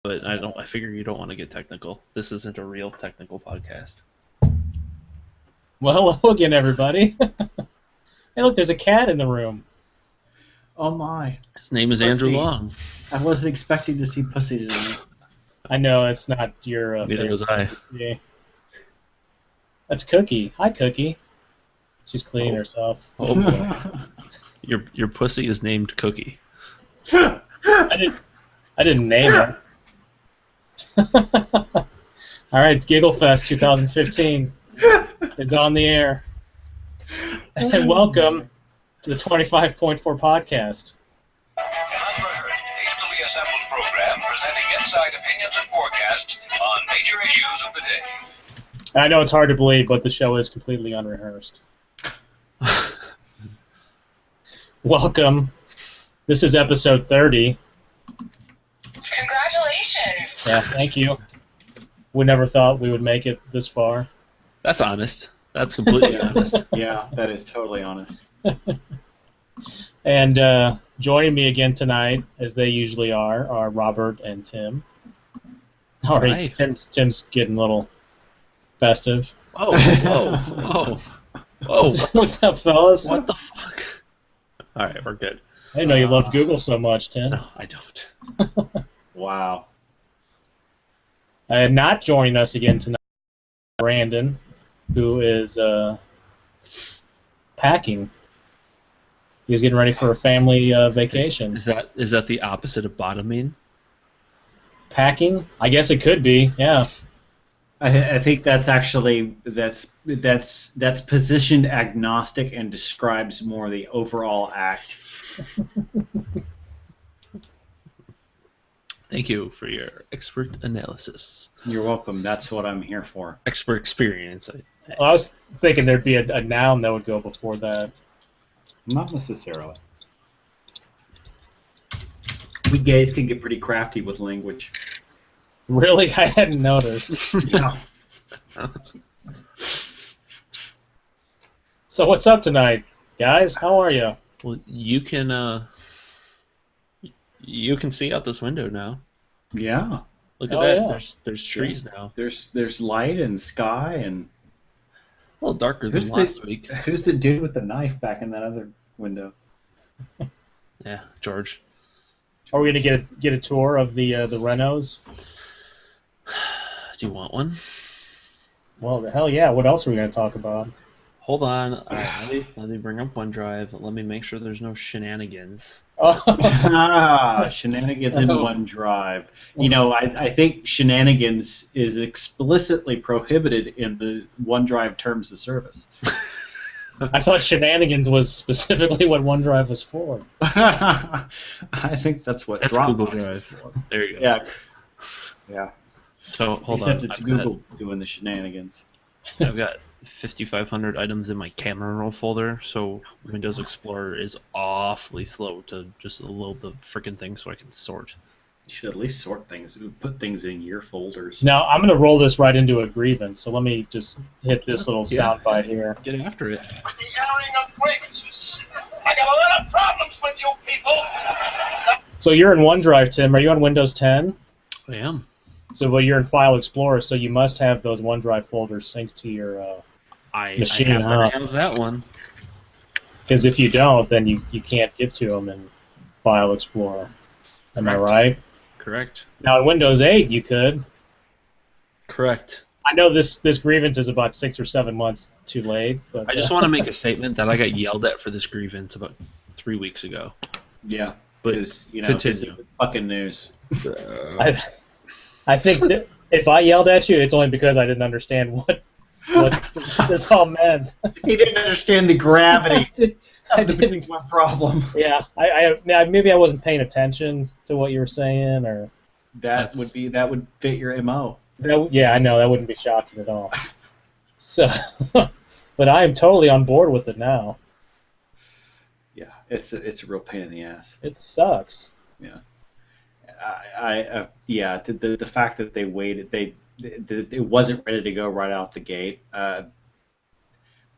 but I don't. I figure you don't want to get technical. This isn't a real technical podcast. Well, hello again, everybody. Hey, look, there's a cat in the room. Oh my! His name is Andrew Pussy. Long. I wasn't expecting to see Pussy tonight. I know it's not your. Neither favorite. was I. Yeah. That's Cookie. Hi, Cookie. She's cleaning Oh. herself. Oh boy. Your pussy is named Cookie. I didn't name her. All right, Giggle Fest 2015 is on the air, and welcome to the 25.4 podcast. An unrehearsed, hastily assembled program presenting inside opinions and forecasts on major issues of the day. I know it's hard to believe, but the show is completely unrehearsed. Welcome. This is episode 30. Congratulations! Yeah, thank you. We never thought we would make it this far. That's honest. That's completely honest. Yeah, that is totally honest. And joining me again tonight, as they usually are Robert and Tim. All right, Hi. Tim's getting a little festive. Oh, whoa, whoa, whoa! What's up, fellas? What the fuck? All right, we're good. I didn't know you loved Google so much, Tim. No, I don't. Wow. Not joining us again tonight, Brandon, who is packing. He's getting ready for a family vacation. Is that the opposite of bottoming? Packing? I guess it could be. Yeah. I think that's actually that's positioned agnostic and describes more the overall act. Thank you for your expert analysis, You're welcome. That's what I'm here for. expert experience. Well, I was thinking there'd be a noun that would go before that. Not necessarily. We gays can get pretty crafty with language. Really? I hadn't noticed. Yeah. So what's up tonight, guys? How are you? Well, you can see out this window now. Yeah. Look at Oh, that. yeah. There's trees now. There's light and sky and. A little darker than Who's last the, week. who's the dude with the knife back in that other window? Yeah, George. Are we gonna get a tour of the Renos? Do you want one? Well, the hell yeah! What else are we gonna talk about? Hold on. Let me bring up OneDrive. Let me make sure there's no shenanigans. Oh, Shenanigans in OneDrive. You know, I think shenanigans is explicitly prohibited in the OneDrive terms of service. I thought shenanigans was specifically what OneDrive was for. I think that's what That's Dropbox Google is Drive. for. There you go. Yeah. Yeah. So hold Except on. it's I've Google doing the shenanigans. I've got 5,500 items in my camera roll folder, so Windows Explorer is awfully slow to just load the freaking thing so I can sort. You should at least sort things. Put things in your folders. Now I'm gonna roll this right into a grievance. So let me just hit this little Yeah. soundbite here. Get after it. With the airing of grievances, I got a lot of problems with you people. So you're in OneDrive, Tim. Are you on Windows 10? I am. So well, you're in File Explorer, so you must have those OneDrive folders synced to your. I Machine, have that one. Because if you don't, then you can't get to them in File Explorer. Am I Correct. right? Correct. Now in Windows 8, you could. Correct. I know this grievance is about 6 or 7 months too late, but I just want to make a statement that I got yelled at for this grievance about 3 weeks ago. Yeah. But Because, you know, this is continue. the fucking news. I think that if I yelled at you, it's only because I didn't understand what this all meant. He didn't understand the gravity I of the didn't. particular problem. Yeah, maybe I wasn't paying attention to what you were saying, or That would fit your MO. yeah, I know that wouldn't be shocking at all. So, but I am totally on board with it now. Yeah, it's a real pain in the ass. It sucks. Yeah. The fact that they waited, it wasn't ready to go right out the gate.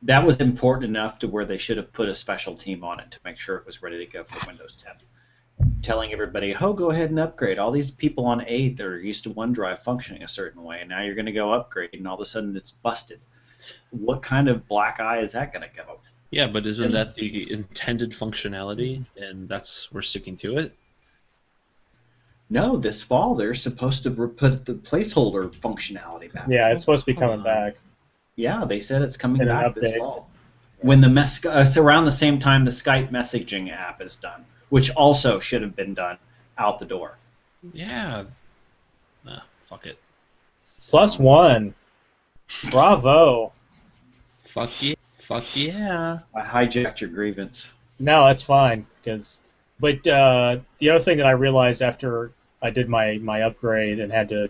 That was important enough to where they should have put a special team on it to make sure it was ready to go for Windows 10. telling everybody, "Oh, go ahead and upgrade." All these people on 8 that are used to OneDrive functioning a certain way, and now you're going to go upgrade, and all of a sudden it's busted. What kind of black eye is that going to go? Yeah, but isn't that the intended functionality, and we're sticking to it? No, this fall they're supposed to put the placeholder functionality back. Yeah, it's supposed to be coming back. Yeah, they said it's coming In an back this update. fall. When it's around the same time the Skype messaging app is done, which also should have been done out the door. Yeah. Nah, fuck it. +1. Bravo. Fuck yeah. Fuck yeah. I hijacked your grievance. No, that's fine. But the other thing that I realized after I did my upgrade and had to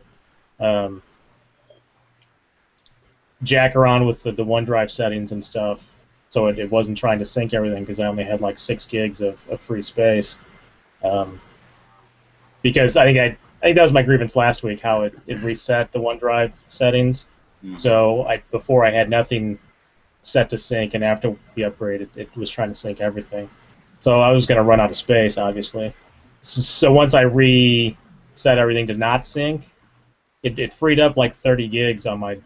jack around with the OneDrive settings and stuff, so it wasn't trying to sync everything because I only had like 6 gigs of free space. Because I think that was my grievance last week, how it reset the OneDrive settings. Mm-hmm. So before I had nothing set to sync, and after the upgrade, it was trying to sync everything. So I was going to run out of space, obviously. So once I reset everything to not sync, it freed up like 30 gigs on my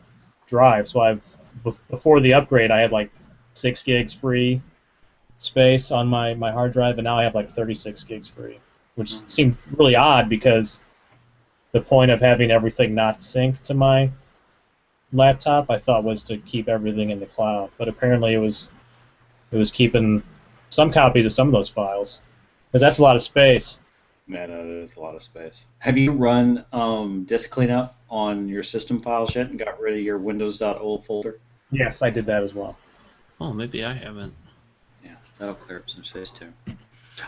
drive. So before the upgrade, I had like 6 gigs free space on my hard drive, and now I have like 36 gigs free, which seemed really odd because the point of having everything not synced to my laptop, I thought, was to keep everything in the cloud. But apparently it was keeping some copies of some of those files. But that's a lot of space. Man, that is a lot of space. Have you run disk cleanup on your system files yet and got rid of your windows.old folder? Yes, I did that as well. Oh, maybe I haven't. Yeah, that'll clear up some space too.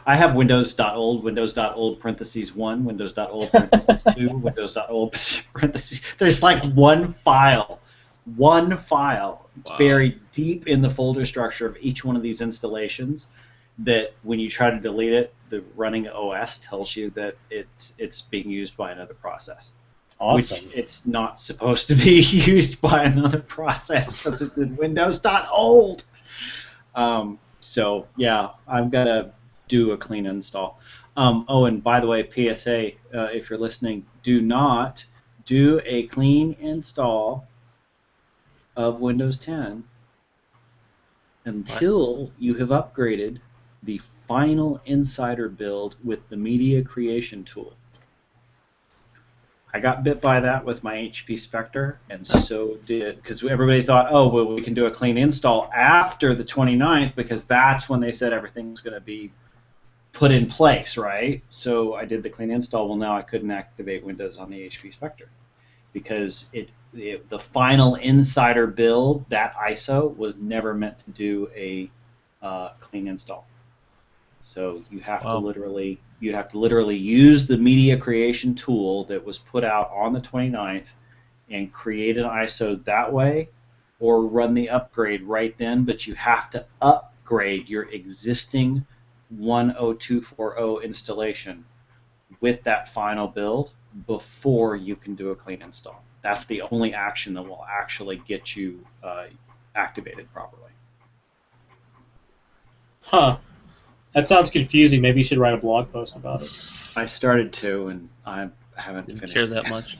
I have windows.old, windows.old parentheses 1, windows.old parentheses 2, windows.old parentheses. There's like one file Wow. buried deep in the folder structure of each one of these installations that when you try to delete it, the running OS tells you that it's being used by another process. Awesome. Which it's not supposed to be used by another process because it's in windows.old. So yeah, I've got to do a clean install. Oh, and by the way, PSA, if you're listening, do not do a clean install of Windows 10 until you have upgraded the final Insider build with the media creation tool. I got bit by that with my HP Spectre, and so did, because everybody thought, oh, well, we can do a clean install after the 29th because that's when they said everything's going to be put in place, right? So I did the clean install. Well, now I couldn't activate Windows on the HP Spectre because the final Insider build, that ISO, was never meant to do a clean install. So you have to literally use the media creation tool that was put out on the 29th and create an ISO that way, or run the upgrade right then. But you have to upgrade your existing 10240 installation with that final build before you can do a clean install. That's the only action that will actually get you activated properly. Huh. That sounds confusing. Maybe you should write a blog post about it. I started to, and I haven't Didn't finished. care that much.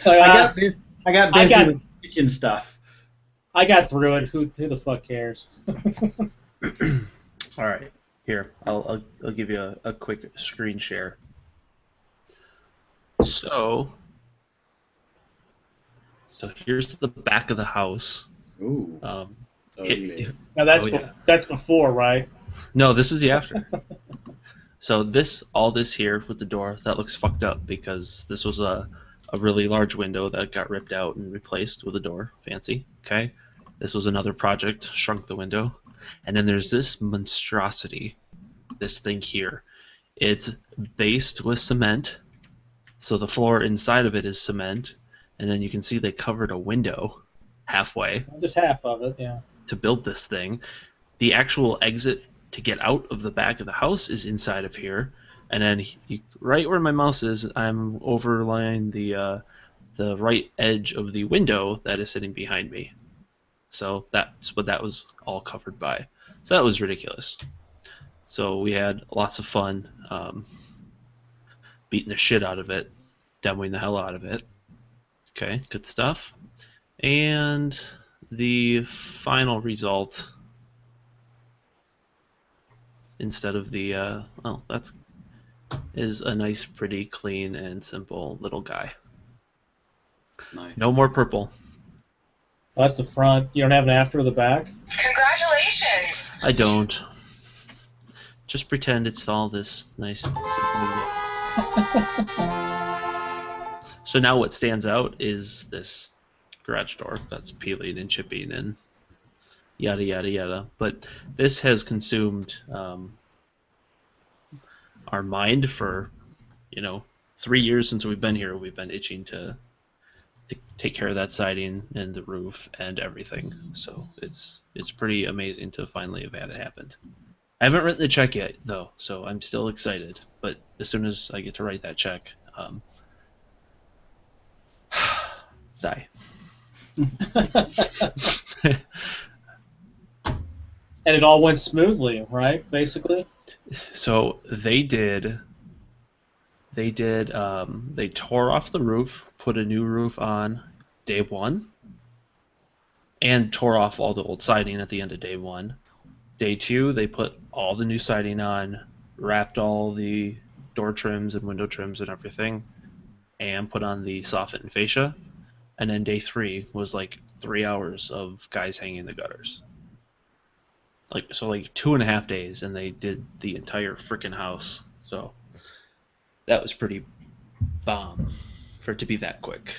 I got busy with kitchen stuff. I got through it. Who the fuck cares? All right, here I'll give you a quick screen share. So here's the back of the house. Ooh. Now that's before, right? No, this is the after. So all this here with the door, that looks fucked up because this was a really large window that got ripped out and replaced with a door. Fancy, okay? This was another project, shrunk the window. And then there's this monstrosity, this thing here. It's based with cement, so the floor inside of it is cement, and then you can see they covered a window halfway. Just half of it, yeah. To build this thing. The actual exit to get out of the back of the house is inside of here, and then right where my mouse is, I'm overlaying the right edge of the window that is sitting behind me. So that's what that was all covered by. So that was ridiculous. So we had lots of fun beating the shit out of it, demoing the hell out of it. Okay, good stuff. And the final result, instead of the is a nice, pretty, clean, and simple little guy. Nice. No more purple. Well, that's the front. You don't have an after or the back? Congratulations! I don't. Just pretend it's all this nice, simple look. So now what stands out is this garage door that's peeling and chipping and yada yada yada. But this has consumed our mind for 3 years since we've been here. We've been itching to take care of that siding and the roof and everything. So it's pretty amazing to finally have had it happen. I haven't written the check yet though, so I'm still excited. But as soon as I get to write that check, sigh. And it all went smoothly, right? Basically. So they tore off the roof, put a new roof on day one, and tore off all the old siding at the end of day one. Day two, they put all the new siding on, wrapped all the door trims and window trims and everything, and put on the soffit and fascia. And then day three was like 3 hours of guys hanging the gutters. Like 2.5 days, and they did the entire freaking house. So that was pretty bomb for it to be that quick.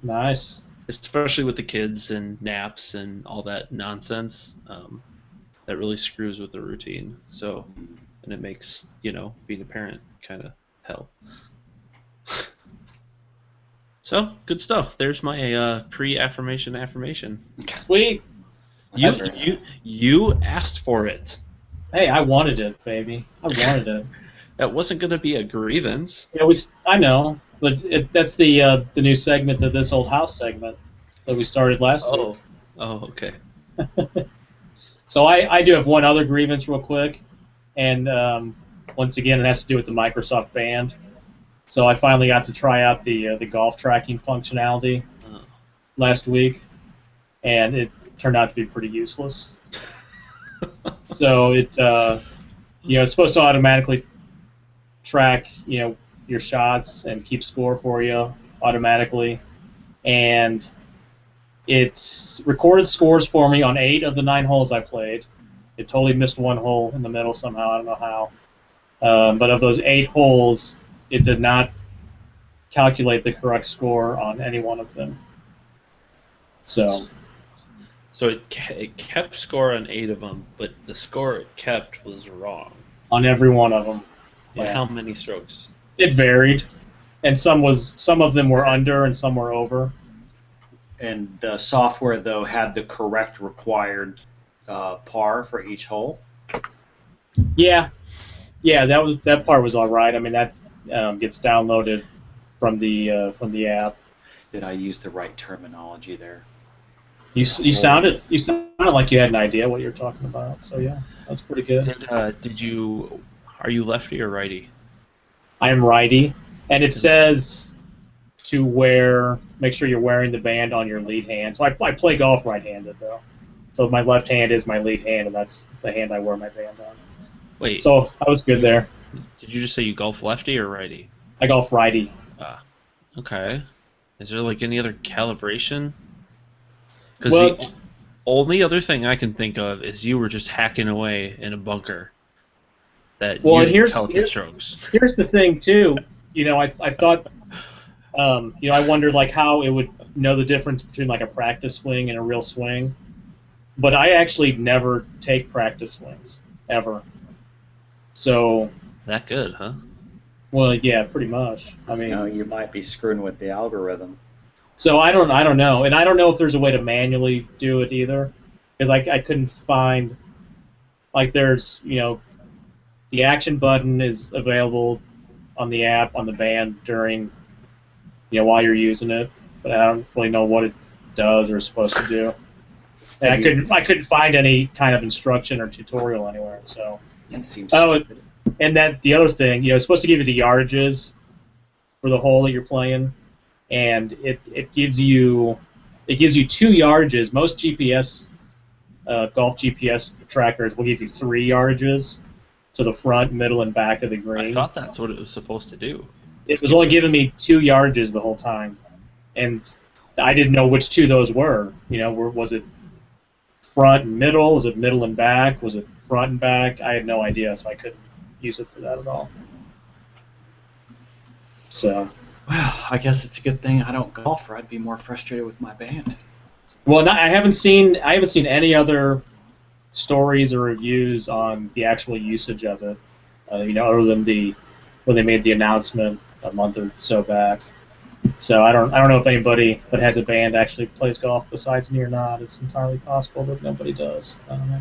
Nice. Especially with the kids and naps and all that nonsense. That really screws with the routine. So, and it makes being a parent kind of hell. So good stuff. There's my pre-affirmation affirmation. Sweet. You asked for it. Hey, I wanted it, baby. I wanted it. That wasn't going to be a grievance. Yeah, I know, but that's the new segment of this old house segment that we started last week. Oh, okay. So I do have one other grievance real quick, and once again, it has to do with the Microsoft Band. So I finally got to try out the golf tracking functionality last week, and it turned out to be pretty useless. So it's supposed to automatically track your shots and keep score for you automatically, and it's recorded scores for me on 8 of the 9 holes I played. It totally missed one hole in the middle somehow. I don't know how, but of those 8 holes, it did not calculate the correct score on any one of them. So it kept score on 8 of them, but the score it kept was wrong. On every one of them. By Yeah. how many strokes? It varied, and some of them were under and some were over. And the software, though, had the correct required par for each hole. Yeah, that part was all right. I mean, that gets downloaded from the app. Did I use the right terminology there? You sounded like you had an idea what you were talking about. So yeah, that's pretty good. Are you lefty or righty? I am righty, and it says to make sure you're wearing the band on your lead hand. So I play golf right-handed though. So my left hand is my lead hand, and that's the hand I wear my band on. Wait. So I was good there. Did you just say you golf lefty or righty? I golf righty. Okay. Is there any other calibration? Because the only other thing I can think of is you were just hacking away in a bunker. That you didn't count the strokes. Here's the thing too. I thought, I wondered how it would know the difference between a practice swing and a real swing. But I actually never take practice swings ever. So. That good, huh? Well, yeah, pretty much. I mean, You might be screwing with the algorithm. So I don't know, and I don't know if there's a way to manually do it either, because I couldn't find there's the action button is available on the app on the band during while you're using it, but I don't really know what it does or is supposed to do. And I couldn't find any kind of instruction or tutorial anywhere. So It seems Oh, stupid. and that the other thing, it's supposed to give you the yardages for the hole that you're playing, and it gives you 2 yardages. Most GPS golf GPS trackers will give you 3 yardages to the front, middle, and back of the I green. thought that's what it was supposed to do. It was only giving me 2 yardages the whole time, and I didn't know which two those were. Was it front and middle? Was it middle and back? Was it front and back? I had no idea, so I couldn't use it for that at all. So, Well, I guess it's a good thing I don't golf, or I'd be more frustrated with my band. well, I haven't seen any other stories or reviews on the actual usage of it. Other than when they made the announcement a month or so back. So I don't know if anybody that has a band actually plays golf besides me or not. It's entirely possible that nobody does. I don't know.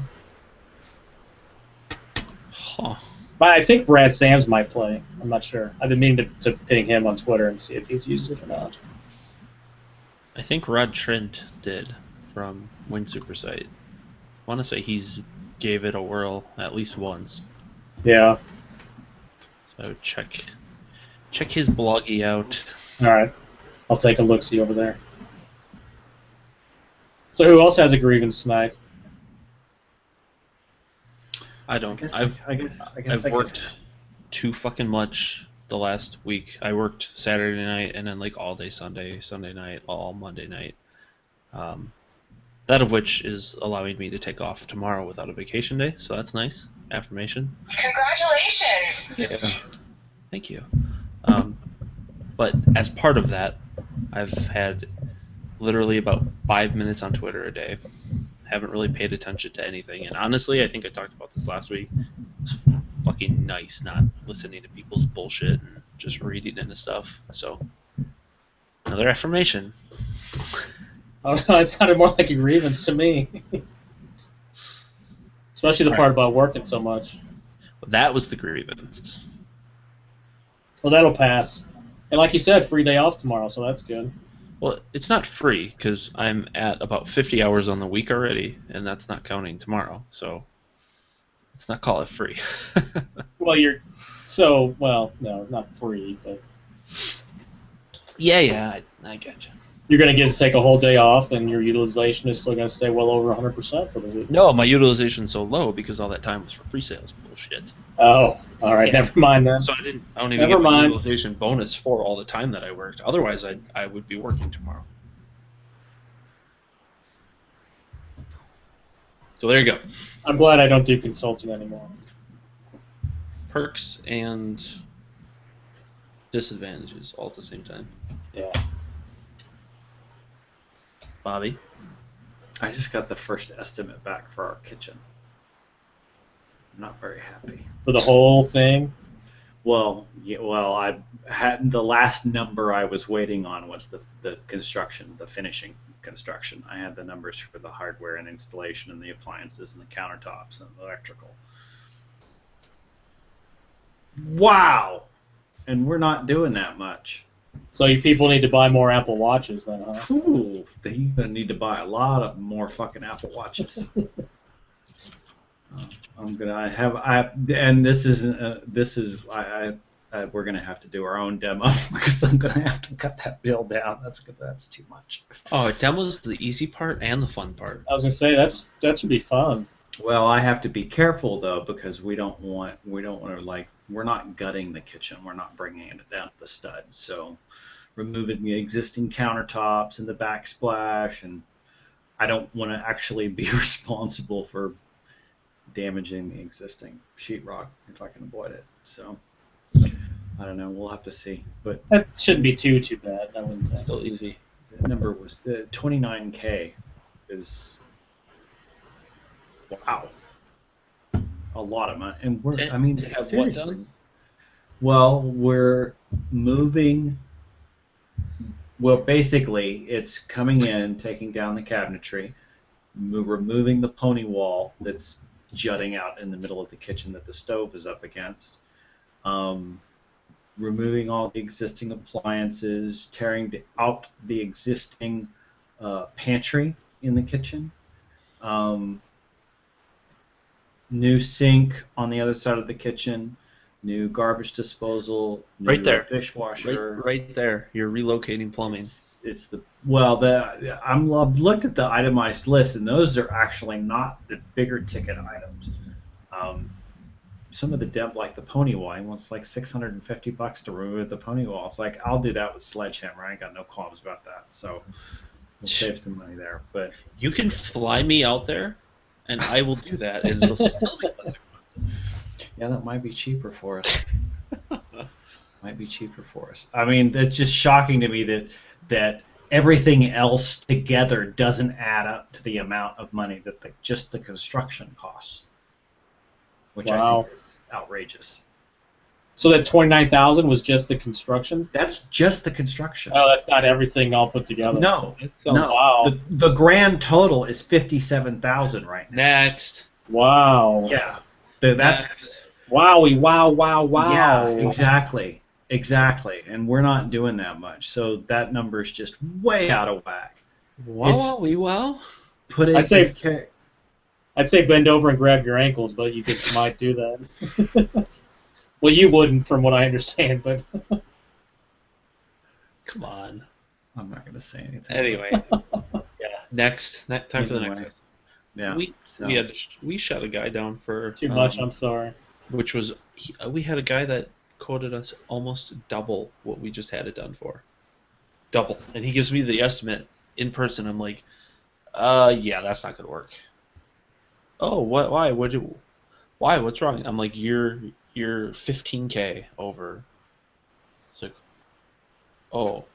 Huh. But I think Brad Sams might play. I'm not sure. I've been meaning to ping him on Twitter and see if he's used it or not. I think Rod Trent did from Win Super Site. I want to say he's gave it a whirl at least once. Yeah. So I would check his bloggy out. All right. I'll take a look-see over there. So who else has a grievance tonight? I don't. I guess I've worked too fucking much the last week. I worked Saturday night and then like all day Sunday night, all Monday night. That of which is allowing me to take off tomorrow without a vacation day, so that's nice. Affirmation. Congratulations. Yeah. Thank you. But as part of that, I've had literally about 5 minutes on Twitter a day. Haven't really paid attention to anything, and honestly, I think I talked about this last week. It's fucking nice not listening to people's bullshit and just reading into stuff. So, another affirmation. I don't know. It sounded more like a grievance to me. Especially the part about working so much. That was the grievance. Well, that'll pass. And like you said, free day off tomorrow, so that's good. Well, it's not free because I'm at about 50 hours on the week already, and that's not counting tomorrow. So let's not call it free. Well, no, not free, but Yeah, I get you. you're going to get to take a whole day off, and your utilization is still going to stay well over 100% for the week. No, my utilization's so low because all that time was for pre-sales bullshit. Oh, all right, Yeah. never mind then. So I don't even Never get my mind. utilization bonus for all the time that I worked. Otherwise, I would be working tomorrow. So there you go. I'm glad I don't do consulting anymore. Perks and disadvantages all at the same time. Yeah. Bobby? I just got the first estimate back for our kitchen. I'm not very happy. For the whole thing? Well, I had the last number I was waiting on was the construction, the finishing construction. I had the numbers for the hardware and installation and the appliances and the countertops and the electrical. Wow! And we're not doing that much. So you people need to buy more Apple Watches then, huh? Ooh, you're gonna need to buy a lot of more fucking Apple Watches. We're gonna have to do our own demo because I'm gonna have to cut that bill down. That's too much. Oh, demo's the easy part and the fun part. I was going to say, that should be fun. Well, I have to be careful though because we don't want to we're not gutting the kitchen. We're not bringing it down to the studs. So removing the existing countertops and the backsplash, and I don't want to actually be responsible for damaging the existing sheetrock if I can avoid it. So I don't know. We'll have to see. But That shouldn't be too bad, I wouldn't think. Still easy. the number was the 29K is wow, a lot of money. And we're To I mean have what seriously. done? Well, we're moving. Well, basically, it's coming in, taking down the cabinetry, removing the pony wall that's jutting out in the middle of the kitchen that the stove is up against, removing all the existing appliances, tearing out the existing pantry in the kitchen, new sink on the other side of the kitchen, new garbage disposal, new Right there. dishwasher. Right there. You're relocating plumbing. It's the I've looked at the itemized list, and those are actually not the bigger ticket items. Some of the like the pony wall, he wants like $650 to remove the pony wall. It's like, I'll do that with Sledgehammer. I ain't got no qualms about that. So we'll save some money there. But You can fly me out there, and I will do that, and it'll still be consequences. yeah, that might be cheaper for us. Might be cheaper for us. I mean, it's just shocking to me that everything else together doesn't add up to the amount of money that just the construction costs, which I Wow. think is outrageous. So that 29,000 was just the construction? That's just the construction. Oh, that's not everything all put together. No, That sounds no. Wow. The grand total is 57,000 right now. Next. Wow. Yeah, that's Wowie, wow, wow, wow. yeah, exactly. And we're not doing that much, so that number is just way out of whack. Wow. Put it. I'd say bend over and grab your ankles, but you might do that. Well, you wouldn't, from what I understand, but Come on. I'm not going to say anything. Anyway. Yeah. Next. Time for the next. Anyway. Yeah. We shut a guy down for too much. I'm sorry. which was we had a guy that quoted us almost double what we just had it done for. Double. And he gives me the estimate in person. I'm like, yeah, that's not gonna work. Oh, what? Why? Why? What's wrong? I'm like, you're 15K over. It's like, oh,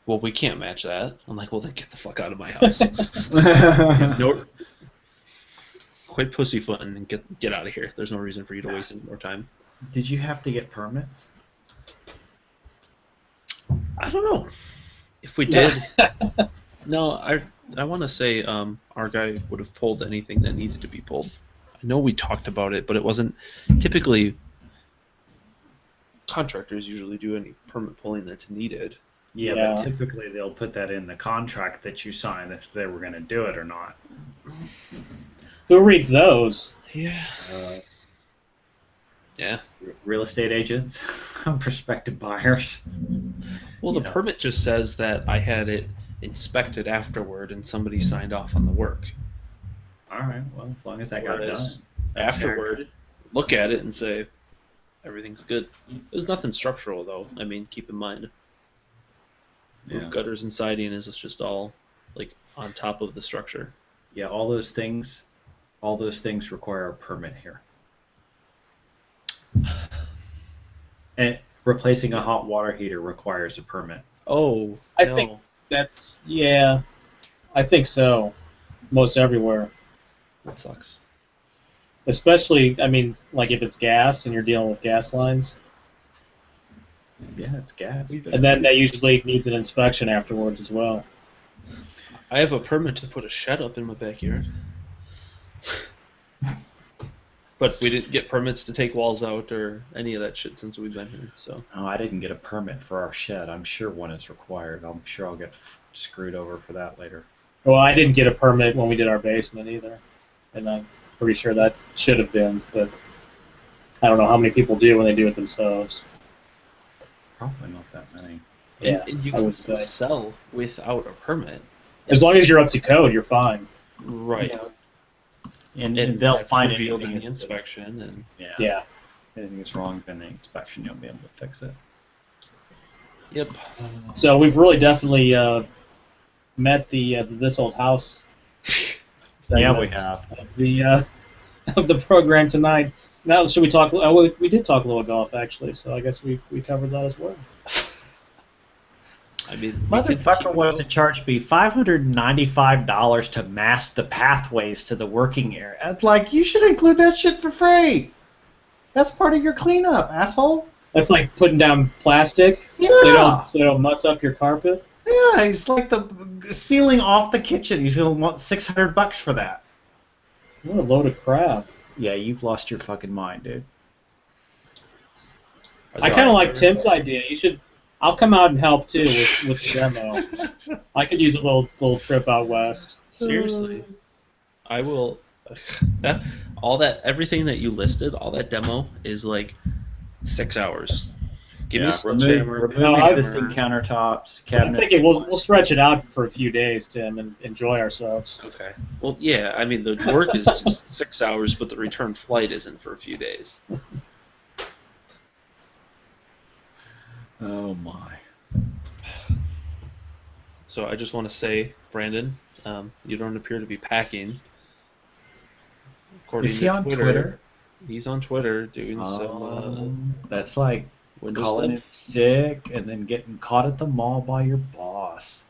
well, we can't match that. I'm like, well, then get the fuck out of my house. No, quit pussyfooting and get out of here. There's no reason for you to waste any more time. Did you have to get permits? I don't know if we did. No, I want to say our guy would have pulled anything that needed to be pulled. I know we talked about it, but it wasn't typically. Contractors usually do any permit pulling that's needed. Yeah, Yeah. but typically they'll put that in the contract that you sign if they were going to do it or not. Who reads those? Yeah. Yeah. Real estate agents, prospective buyers. Well, the permit just says that I had it inspected afterward and somebody signed off on the work. All right, well, as long as that got done. Whereas That's afterward, look at it and say everything's good. There's nothing structural though. I mean, keep in mind, roof Yeah. gutters and siding is just all like on top of the structure. Yeah, all those things require a permit here. And replacing a hot water heater requires a permit. Oh, I no. think yeah, I think so. Most everywhere. That sucks. Especially, I mean, like if it's gas and you're dealing with gas lines. Yeah, it's gas. And then that usually needs an inspection afterwards as well. I have a permit to put a shed up in my backyard. But we didn't get permits to take walls out or any of that shit since we've been here. So Oh, I didn't get a permit for our shed. I'm sure one is required. I'm sure I'll get screwed over for that later. Well, I didn't get a permit when we did our basement either, and I'm pretty sure that should have been, but I don't know how many people do when they do it themselves. Probably not that many. Yeah, and you I can would say. sell without a permit. As long as you're up to code, you're fine. Right. And And they'll that's find revealed anything in the that's- inspection and Yeah. Yeah. Anything that's wrong in the inspection, you'll be able to fix it. yep. So we've really definitely met the this old house. Yeah, we have. Of the program tonight. Now, should we talk? We did talk a little golf actually, so I guess we covered that as well. I mean, Motherfucker wants to charge me $595 to mask the pathways to the working area. It's like, you should include that shit for free. That's part of your cleanup, asshole. That's like putting down plastic Yeah. so they don't muss up your carpet. Yeah, it's like the sealing off the kitchen. He's gonna want $600 for that. What a load of crap. Yeah, you've lost your fucking mind, dude. I kind of like Tim's idea. I'll come out and help too with the demo. I could use a little trip out west. Seriously, I will Everything that you listed, all that demo is like 6 hours. Give me a remove sledgehammer. No, existing countertops, I'm cabinets. thinking we'll stretch it out for a few days, Tim, and enjoy ourselves. Okay. Well, yeah. I mean, the work is just 6 hours, but the return flight isn't for a few days. Oh my. So I just want to say, Brandon, you don't appear to be packing. According Is he to on Twitter? He's on Twitter doing some That's like Windows calling in stuff. sick and then getting caught at the mall by your boss.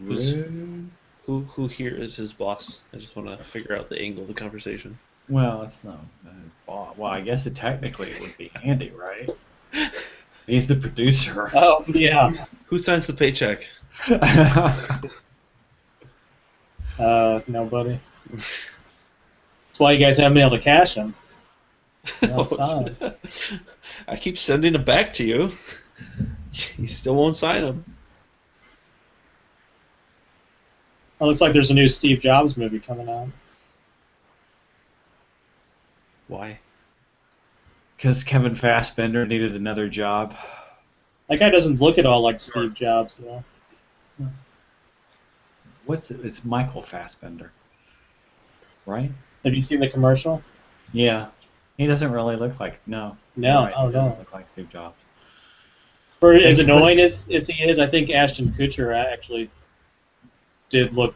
Who's- Rude. Who here is his boss? I just want to figure out the angle of the conversation. Well, it's not boss. Well, I guess technically it would be Andy, right? He's the producer. Oh yeah. Who signs the paycheck? Nobody. That's why you guys haven't been able to cash them. Outside. I keep sending them back to you. You still won't sign them. It looks like there's a new Steve Jobs movie coming out. Why? Because Kevin Fassbender needed another job. That guy doesn't look at all like Steve Jobs, though. What's it? It's Michael Fassbender, right? Have you seen the commercial? Yeah. He doesn't really look like No, Right, oh he doesn't no. look like Steve Jobs. For as annoying as he is, I think Ashton Kutcher actually did look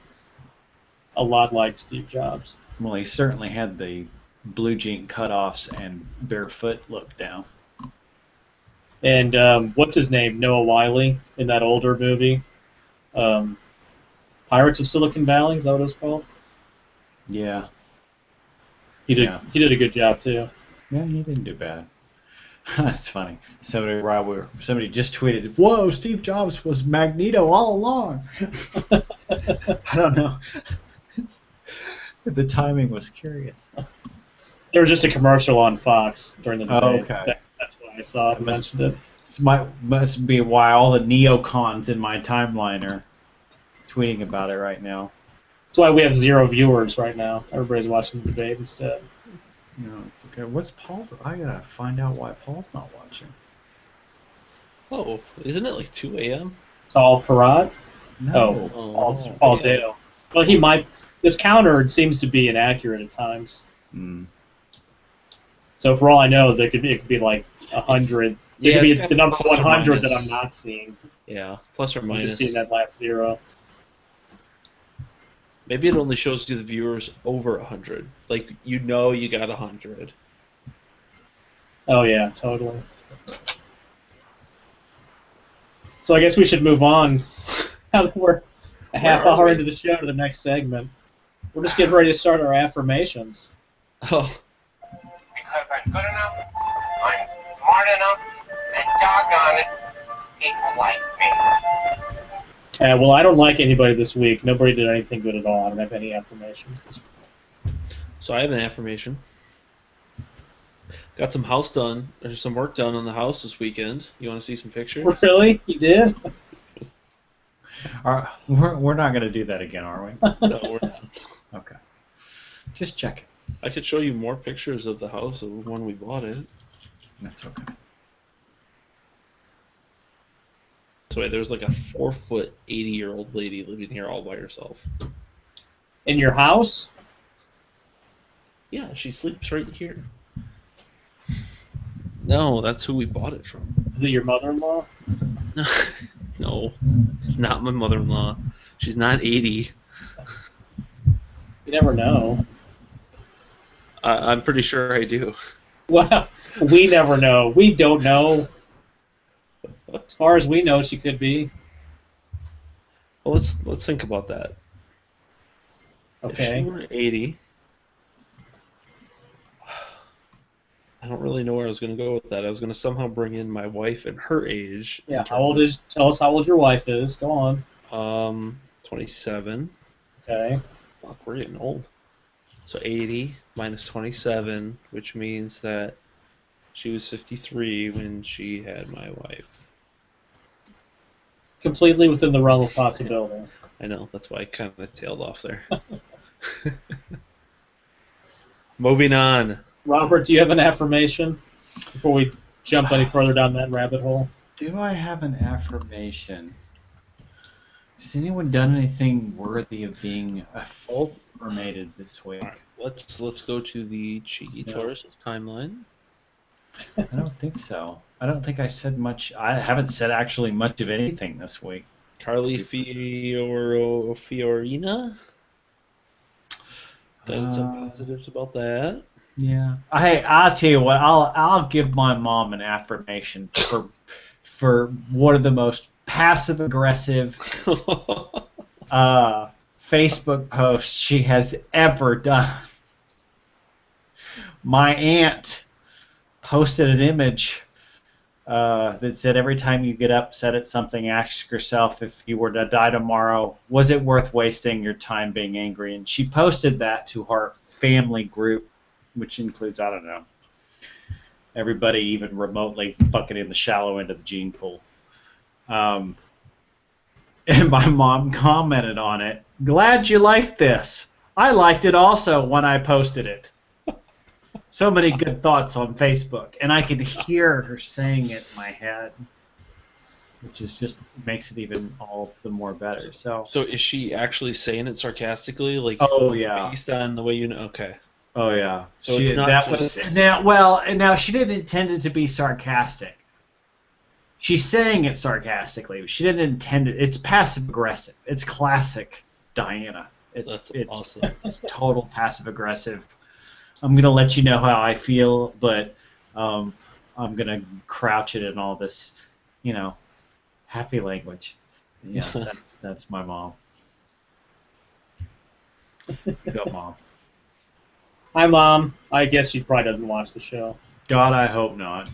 a lot like Steve Jobs. Well, he certainly had the blue jean cutoffs and barefoot look down. And what's his name? Noah Wiley in that older movie, Pirates of Silicon Valley. Is that what it was called? Yeah. He did. Yeah. He did a good job too. Yeah, he didn't do bad. That's funny. Somebody just tweeted, "Whoa, Steve Jobs was Magneto all along." I don't know. The timing was curious. There was just a commercial on Fox during the debate. Oh, okay. That's why I saw it and mentioned it. This must be why all the neocons in my timeline are tweeting about it right now. That's why we have 0 viewers right now. Everybody's watching the debate instead. You know, okay, what's Paul? I gotta find out why Paul's not watching. Oh, isn't it like 2 a.m.? Saul Perot? No. Paul Dale. Well, he might. This counter seems to be inaccurate at times. Mm. So for all I know, it could be like 100. It could it's be got the number plus or 100 that minus. I'm not seeing. Yeah, plus or I'm minus. just seeing that last 0. Maybe it only shows you the viewers over 100. Like, you got 100. Oh yeah, totally. So I guess we should move on. Now that we're a half hour into the show to the next segment. We're just getting ready to start our affirmations. Oh, Because I'm good enough, I'm smart enough, and doggone it, people like me. Well, I don't like anybody this week. Nobody did anything good at all. I don't have any affirmations this week. so I have an affirmation. Got some house done. There's some work done on the house this weekend. You want to see some pictures? Really? You did? We're not gonna do that again, are we? No, we're not. Okay. Just checking. I could show you more pictures of the house of when we bought it. That's okay. So wait, there's like a 4-foot, 80-year-old lady living here all by herself. In your house? Yeah, she sleeps right here. No, that's who we bought it from. Is it your mother-in-law? No, it's not my mother-in-law. She's not 80. You never know. I'm pretty sure I do. Well, we never know. We don't know. As far as we know, she could be. Well, let's think about that. If she Okay. were 80, I don't really know where I was going to go with that. I was going to somehow bring in my wife and her age. Yeah. How old is? Tell us how old your wife is. Go on. 27. Okay. Fuck, we're getting old. So 80 minus 27, which means that she was 53 when she had my wife. Completely within the realm of possibility. I know, that's why I kind of tailed off there. Moving on. Robert, do you have an affirmation before we jump any further down that rabbit hole? Do I have an affirmation? Has anyone done anything worthy of being affirmated this week? All right, let's go to the Cheeky Taurus timeline. I don't think so. I don't think I said much. I haven't said actually much of anything this week. Carly Fiorina. Got some positives about that. Yeah. I'll tell you what. I'll give my mom an affirmation for one of the most passive aggressive Facebook posts she has ever done. My aunt posted an image that said, every time you get upset at something, ask yourself, if you were to die tomorrow, was it worth wasting your time being angry? And she posted that to her family group, which includes, I don't know, everybody even remotely fucking in the shallow end of the gene pool. And my mom commented on it, "Glad you liked this. I liked it also when I posted it." So many good thoughts on Facebook, and I could hear her saying it in my head, which is just makes it even all the more better. So is she actually saying it sarcastically, like? Oh yeah. Based on the way you know. Okay. Oh yeah. So it's not now she didn't intend it to be sarcastic. She's saying it sarcastically. She didn't intend it. It's passive aggressive. It's classic Diana. It's awesome. It's total passive aggressive. I'm gonna let you know how I feel, but I'm gonna crouch it in all this, happy language. Yeah, that's my mom. Go, Mom. Hi, Mom. I guess she probably doesn't watch the show. God, I hope not.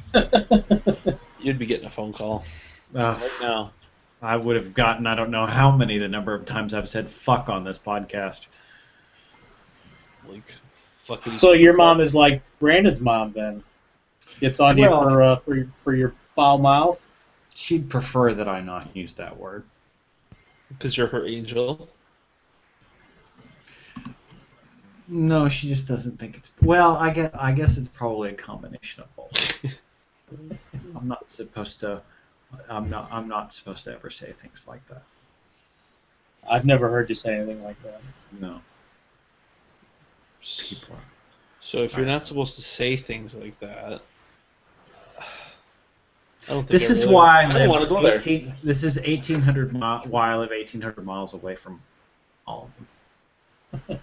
You'd be getting a phone call right now. I would have gotten, I don't know how many, the number of times I've said fuck on this podcast. Like, fucking. So your mom is like Brandon's mom, then? Gets on you for your foul mouth? She'd prefer that I not use that word. Because you're her angel? No, she just doesn't think it's... Well, I guess it's probably a combination of both. I'm not supposed to ever say things like that. I've never heard you say anything like that. No. So if you're not supposed to say things like that, I don't think this is really, why I don't want to go there. This is 1,800 why I live 1,800 miles away from all of them.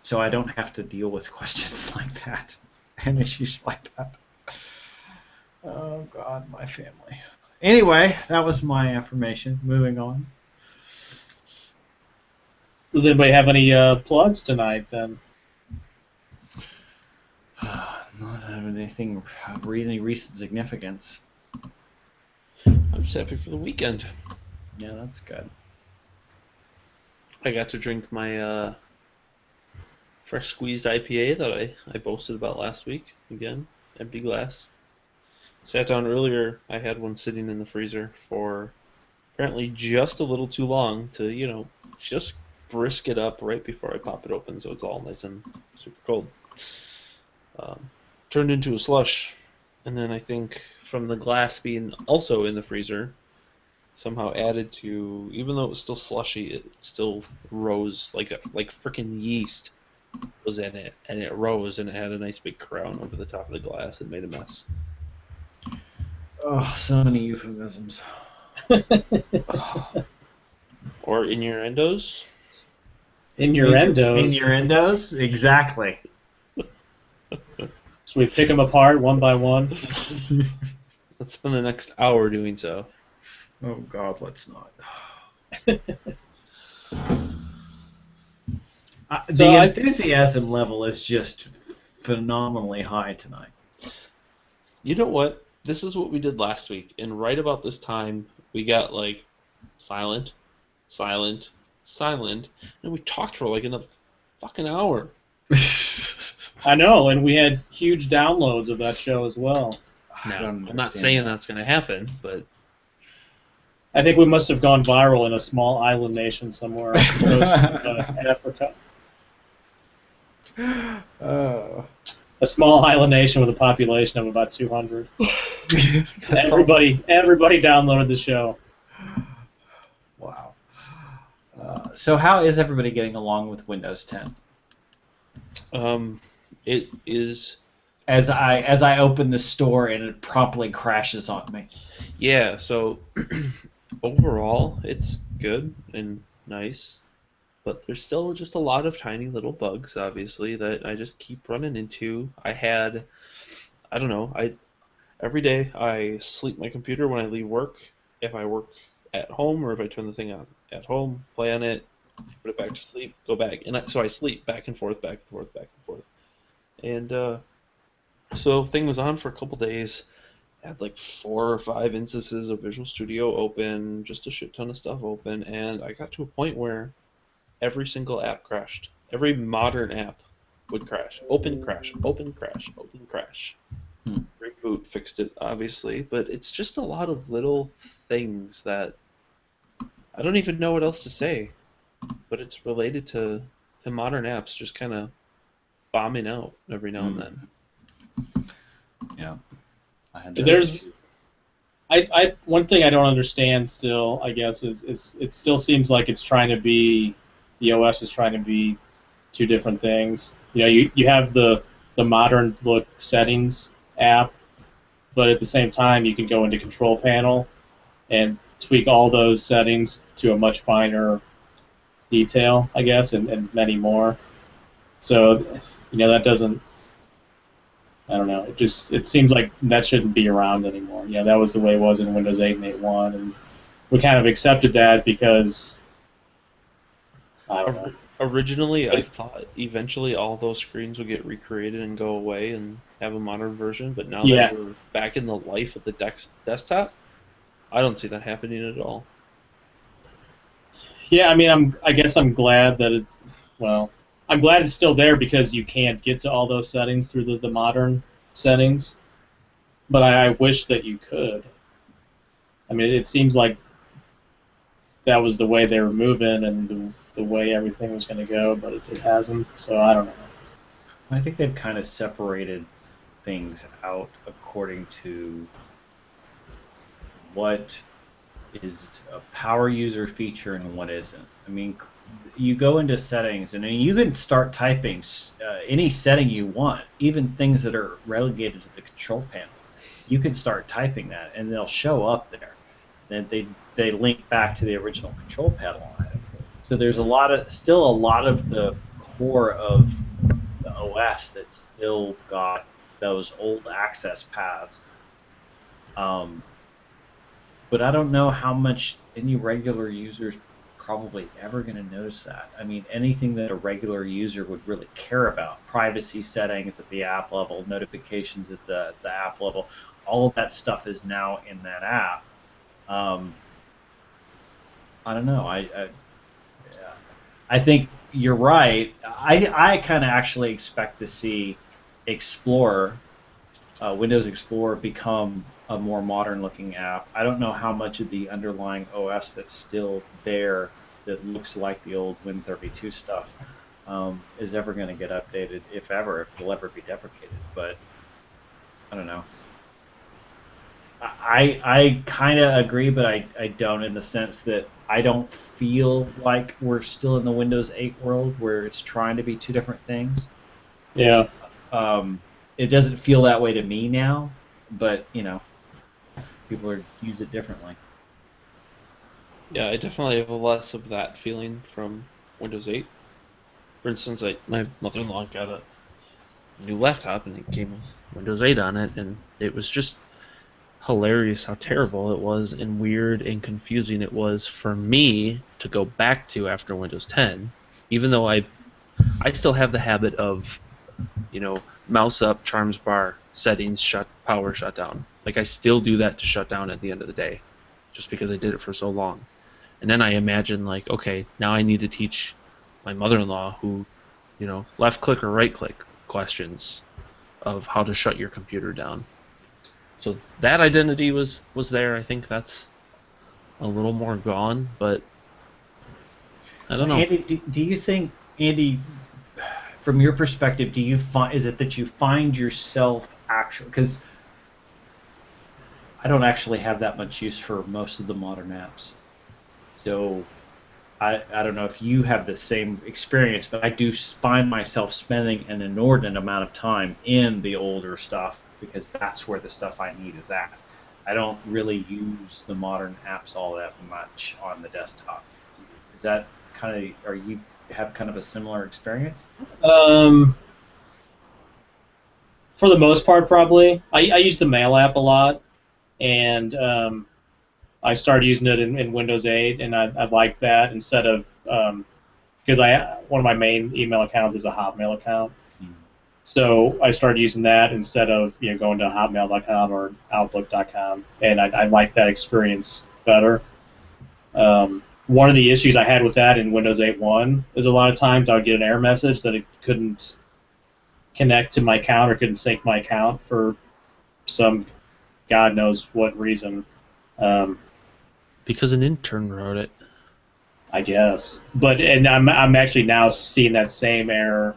So I don't have to deal with questions like that and issues like that. Oh God, my family. Anyway, that was my affirmation. Moving on. Does anybody have any plugs tonight, then? Not having anything of really recent significance. I'm just happy for the weekend. Yeah, that's good. I got to drink my fresh squeezed IPA that I boasted about last week. Again, empty glass. Sat down earlier. I had one sitting in the freezer for apparently just a little too long to, just brisk it up right before I pop it open so it's all nice and super cold. Turned into a slush, and then I think from the glass being also in the freezer, somehow added to, even though it was still slushy, it still rose like freaking yeast was in it, and it rose and it had a nice big crown over the top of the glass and made a mess. Oh, so many euphemisms. Or innuendos. Innuendos. Innuendos? Exactly. So we pick them apart one by one. Let's spend the next hour doing so. Oh God, let's not. The enthusiasm level is just phenomenally high tonight. You know what? This is what we did last week, and right about this time, we got silent, silent, silent, and we talked for another fucking hour. I know, and we had huge downloads of that show as well. No, I'm not saying that's going to happen, but I think we must have gone viral in a small island nation somewhere on the coast of Africa. A small island nation with a population of about 200. That's Everybody downloaded the show. Wow. So how is everybody getting along with Windows 10? It is. As I open the store and it promptly crashes on me. Yeah. So overall, it's good and nice, but there's still just a lot of tiny little bugs, obviously, that I just keep running into. I don't know. Every day I sleep my computer when I leave work. If I work at home or if I turn the thing on at home, play on it, put it back to sleep, go back, so I sleep back and forth, back and forth, back and forth. And so thing was on for a couple days. Had like 4 or 5 instances of Visual Studio open, just a shit ton of stuff open, and I got to a point where every single app crashed. Every modern app would crash. Open, crash, open, crash, open, crash. Reboot fixed it, obviously, but it's just a lot of little things that I don't even know what else to say. But it's related to modern apps just kind of bombing out every now and then. Yeah. One thing I don't understand still, I guess, is it still seems like it's trying to be, the OS is trying to be 2 different things. You have the modern look settings app, but at the same time you can go into control panel and tweak all those settings to a much finer detail, I guess, and many more. So, that doesn't, I don't know, it seems like that shouldn't be around anymore. That was the way it was in Windows 8 and 8.1, and we kind of accepted that because, I don't know. Originally, I thought eventually all those screens would get recreated and go away and have a modern version, but now that we're back in the life of the desktop, I don't see that happening at all. Yeah, I mean, I guess I'm glad that I'm glad it's still there because you can't get to all those settings through the modern settings, but I wish that you could. I mean, it seems like that was the way they were moving and the way everything was going to go, but it hasn't, so I don't know. I think they've kind of separated things out according to what is a power user feature and what isn't. I mean, you go into settings and you can start typing any setting you want, even things that are relegated to the control panel. You can start typing that and they'll show up there. Then they link back to the original control panel item. So there's still a lot of the core of the OS that's still got those old access paths. But I don't know how much any regular user's probably ever going to notice that. I mean, anything that a regular user would really care about, privacy settings at the app level, notifications at the app level, all of that stuff is now in that app. I don't know. I think you're right. I kind of actually expect to see Explorer, Windows Explorer, become a more modern-looking app. I don't know how much of the underlying OS that's still there that looks like the old Win32 stuff is ever going to get updated, if it'll ever be deprecated. But I don't know. I kind of agree, but I don't, in the sense that I don't feel like we're still in the Windows 8 world where it's trying to be 2 different things. Yeah. It doesn't feel that way to me now, but people use it differently. Yeah, I definitely have less of that feeling from Windows 8. For instance, my mother-in-law got a new laptop and it came with Windows 8 on it, and it was just hilarious how terrible it was and weird and confusing it was for me to go back to after Windows 10, even though I still have the habit of, mouse up, charms bar, settings, power shutdown. Like, I still do that to shut down at the end of the day, just because I did it for so long. And then I imagine, like, okay, now I need to teach my mother-in-law who, left click or right click questions of how to shut your computer down. So that identity was there. I think that's a little more gone, but I don't know. Andy, do you think, from your perspective, do you find is it that you find yourself actually because I don't actually have that much use for most of the modern apps, so I don't know if you have the same experience, but I do find myself spending an inordinate amount of time in the older stuff because that's where the stuff I need is at. I don't really use the modern apps all that much on the desktop. Is that kind of, are you have kind of a similar experience? For the most part, probably. I use the Mail app a lot, and I started using it in Windows 8, and I like that instead of because one of my main email accounts is a Hotmail account, so I started using that instead of going to Hotmail.com or Outlook.com, and I like that experience better. One of the issues I had with that in Windows 8.1 is a lot of times I would get an error message that it couldn't connect to my account or couldn't sync my account for some God knows what reason. Because an intern wrote it. I guess. And I'm actually now seeing that same error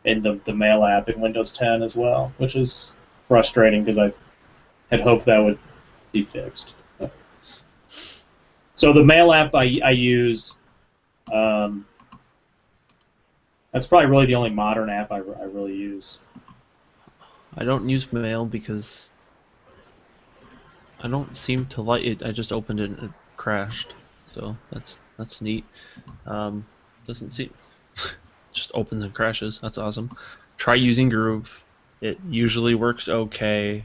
in the Mail app in Windows 10 as well, which is frustrating because I had hoped that would be fixed. So the Mail app I use, that's probably really the only modern app I really use. I don't use Mail because I don't seem to like it. I just opened it and it crashed, so that's neat. Doesn't seem just opens and crashes. That's awesome. Try using Groove. It usually works okay.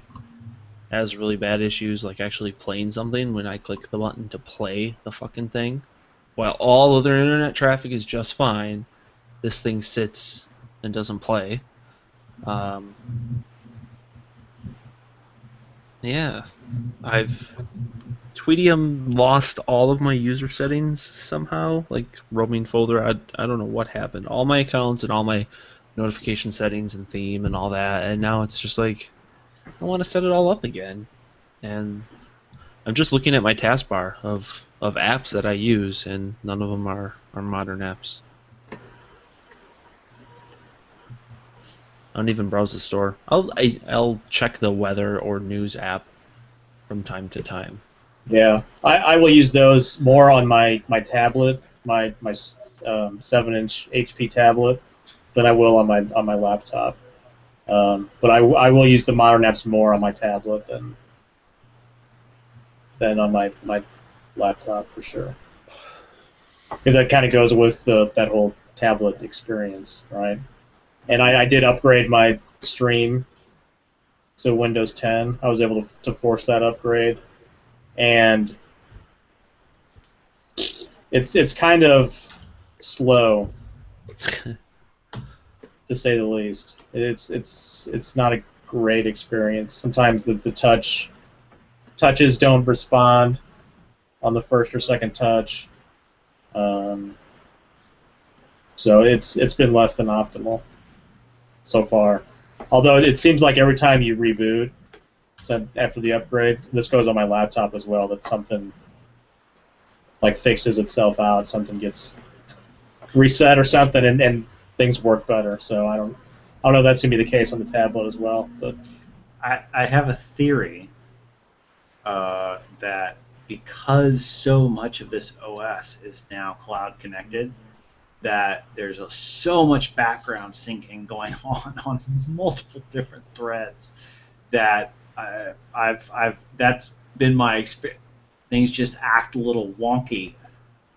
Has really bad issues like actually playing something when I click the button to play the fucking thing. While all other internet traffic is just fine, this thing sits and doesn't play. Yeah, Tweetium lost all of my user settings somehow, like roaming folder. I don't know what happened. All my accounts and all my notification settings and theme and all that, and now it's just like I want to set it all up again. And I'm just looking at my taskbar of apps that I use, and none of them are modern apps. I don't even browse the store. I'll check the weather or news app from time to time. Yeah, I will use those more on my tablet, my 7-inch HP tablet, than I will on my laptop. But I will use the modern apps more on my tablet than on my laptop for sure. Because that kind of goes with that whole tablet experience, right? And I did upgrade my stream to Windows 10. I was able to force that upgrade, and it's kind of slow, to say the least. It's not a great experience. Sometimes the touches don't respond on the first or second touch, so it's been less than optimal so far. Although it seems like every time you reboot, so after the upgrade, this goes on my laptop as well, that something like fixes itself out, something gets reset or something, and things work better. So I don't know if that's gonna be the case on the tablet as well. But I have a theory that because so much of this OS is now cloud connected, that there's so much background syncing going on multiple different threads that that's been my experience. Things just act a little wonky.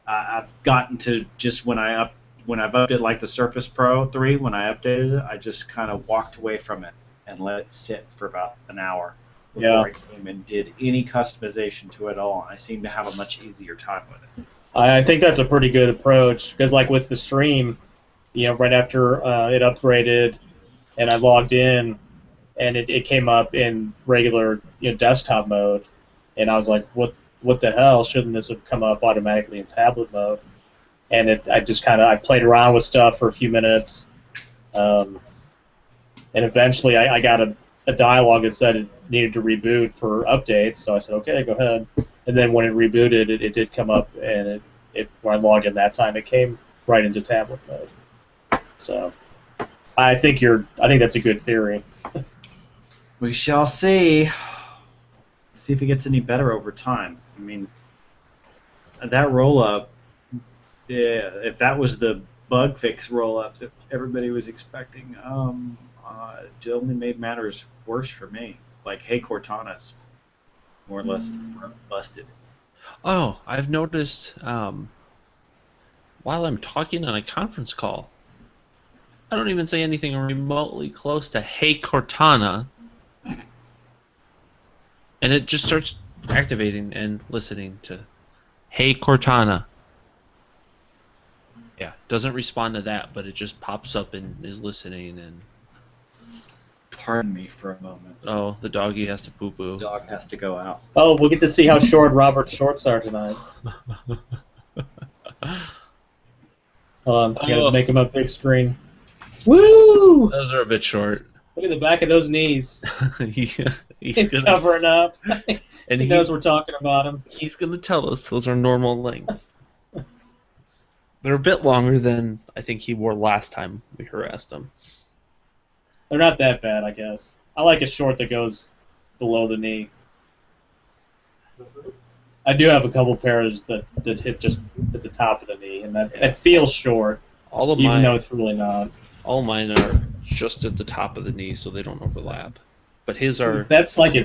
I've gotten to just when I've updated like the Surface Pro 3, when I updated it, I just kind of walked away from it and let it sit for about an hour before I came and did any customization to it at all. I seem to have a much easier time with it. I think that's a pretty good approach, because like with the stream, right after it upgraded and I logged in, and it came up in regular desktop mode, and I was like, what the hell? Shouldn't this have come up automatically in tablet mode? And I played around with stuff for a few minutes, and eventually I got a dialogue that said it needed to reboot for updates, so I said, okay, go ahead. And then when it rebooted, it did come up, and when I logged in that time, it came right into tablet mode. So I think that's a good theory. We shall see. See if it gets any better over time. I mean, that roll-up, yeah, if that was the bug fix roll-up that everybody was expecting, it only made matters worse for me. Like, hey, Cortana's more or less busted. Oh, I've noticed while I'm talking on a conference call, I don't even say anything remotely close to "Hey Cortana," and it just starts activating and listening to "Hey Cortana." Yeah, doesn't respond to that, but it just pops up and is listening. And Pardon me for a moment. oh, the doggy has to poo poo. The dog has to go out. Oh, we'll get to see how short Robert's shorts are tonight. Hold on, I gotta make him a big screen. Woo! Those are a bit short. Look at the back of those knees. He's He's gonna, covering up. and He knows we're talking about him. he's gonna tell us those are normal length. They're a bit longer than I think he wore last time we harassed him. They're not that bad, I guess. I like a short that goes below the knee. I do have a couple pairs that hit just at the top of the knee, and that feels short, All of even mine, though it's really not. all mine are just at the top of the knee, so they don't overlap. But his are That's like a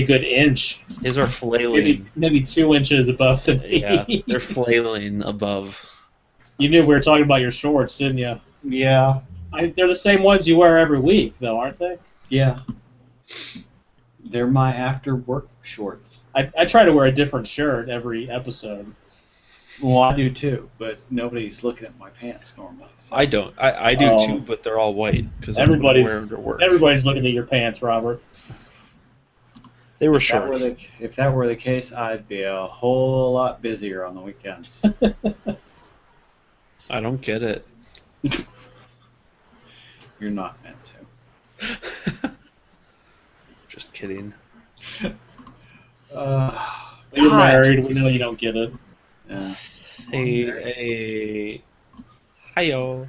good inch, flailing. maybe 2 inches above the knee. Yeah, they're flailing above. You knew we were talking about your shorts, didn't you? Yeah. They're the same ones you wear every week, though, aren't they? Yeah. They're my after-work shorts. I try to wear a different shirt every episode. Well, I do too, but nobody's looking at my pants normally. So. I don't. I do Oh. too, but they're all white because Everybody's wear to work. everybody's looking at your pants, Robert. They were If that were short. if that were the case, I'd be a whole lot busier on the weekends. I don't get it. You're not meant to. Just kidding. You're God. married. We know you don't get it. Yeah. Hey, hi-yo.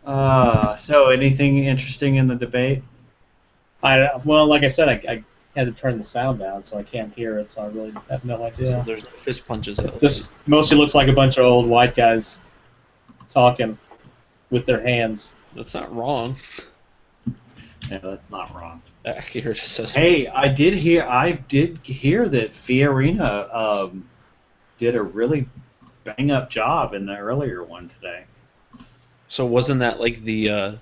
So anything interesting in the debate? Well, like I said, I had to turn the sound down, so I can't hear it. So I really have no So idea. there's no fist punches. This mostly looks like a bunch of old white guys talking with their hands. That's not wrong. Yeah, that's not wrong. Accurate assessment. Hey, I did hear that Fiorina did a really bang-up job in the earlier one today. So wasn't that like the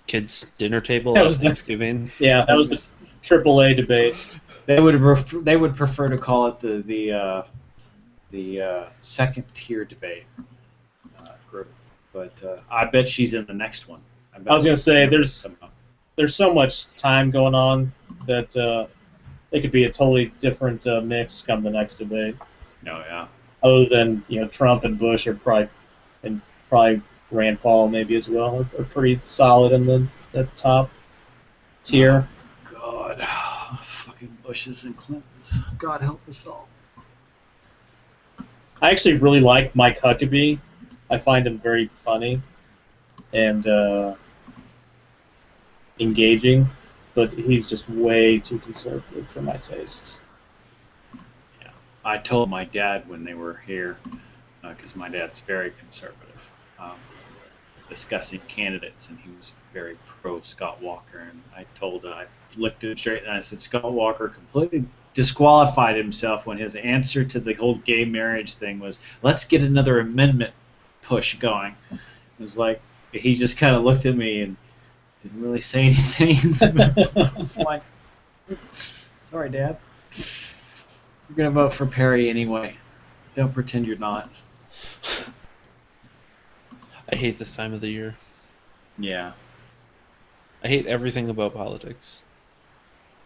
kids' dinner table That at was the- Thanksgiving? Yeah, that was the AAA debate. They would prefer to call it the second tier debate group, but I bet she's in the next one. I was gonna say there's so much time going on that it could be a totally different mix come the next debate. No, yeah. Other than Trump and Bush are probably Rand Paul maybe as well are pretty solid in the top tier. God, fucking Bushes and Clintons. God help us all. I actually really like Mike Huckabee. I find him very funny and engaging, but he's just way too conservative for my taste. Yeah, I told my dad when they were here, because my dad's very conservative, discussing candidates, and he was very pro Scott Walker. And I looked at him straight and I said, Scott Walker completely disqualified himself when his answer to the whole gay marriage thing was, let's get another amendment push going. It was like, he just kind of looked at me and didn't really say anything. I was like, sorry, Dad. You're going to vote for Perry anyway. Don't pretend you're not. I hate this time of the year. Yeah. I hate everything about politics.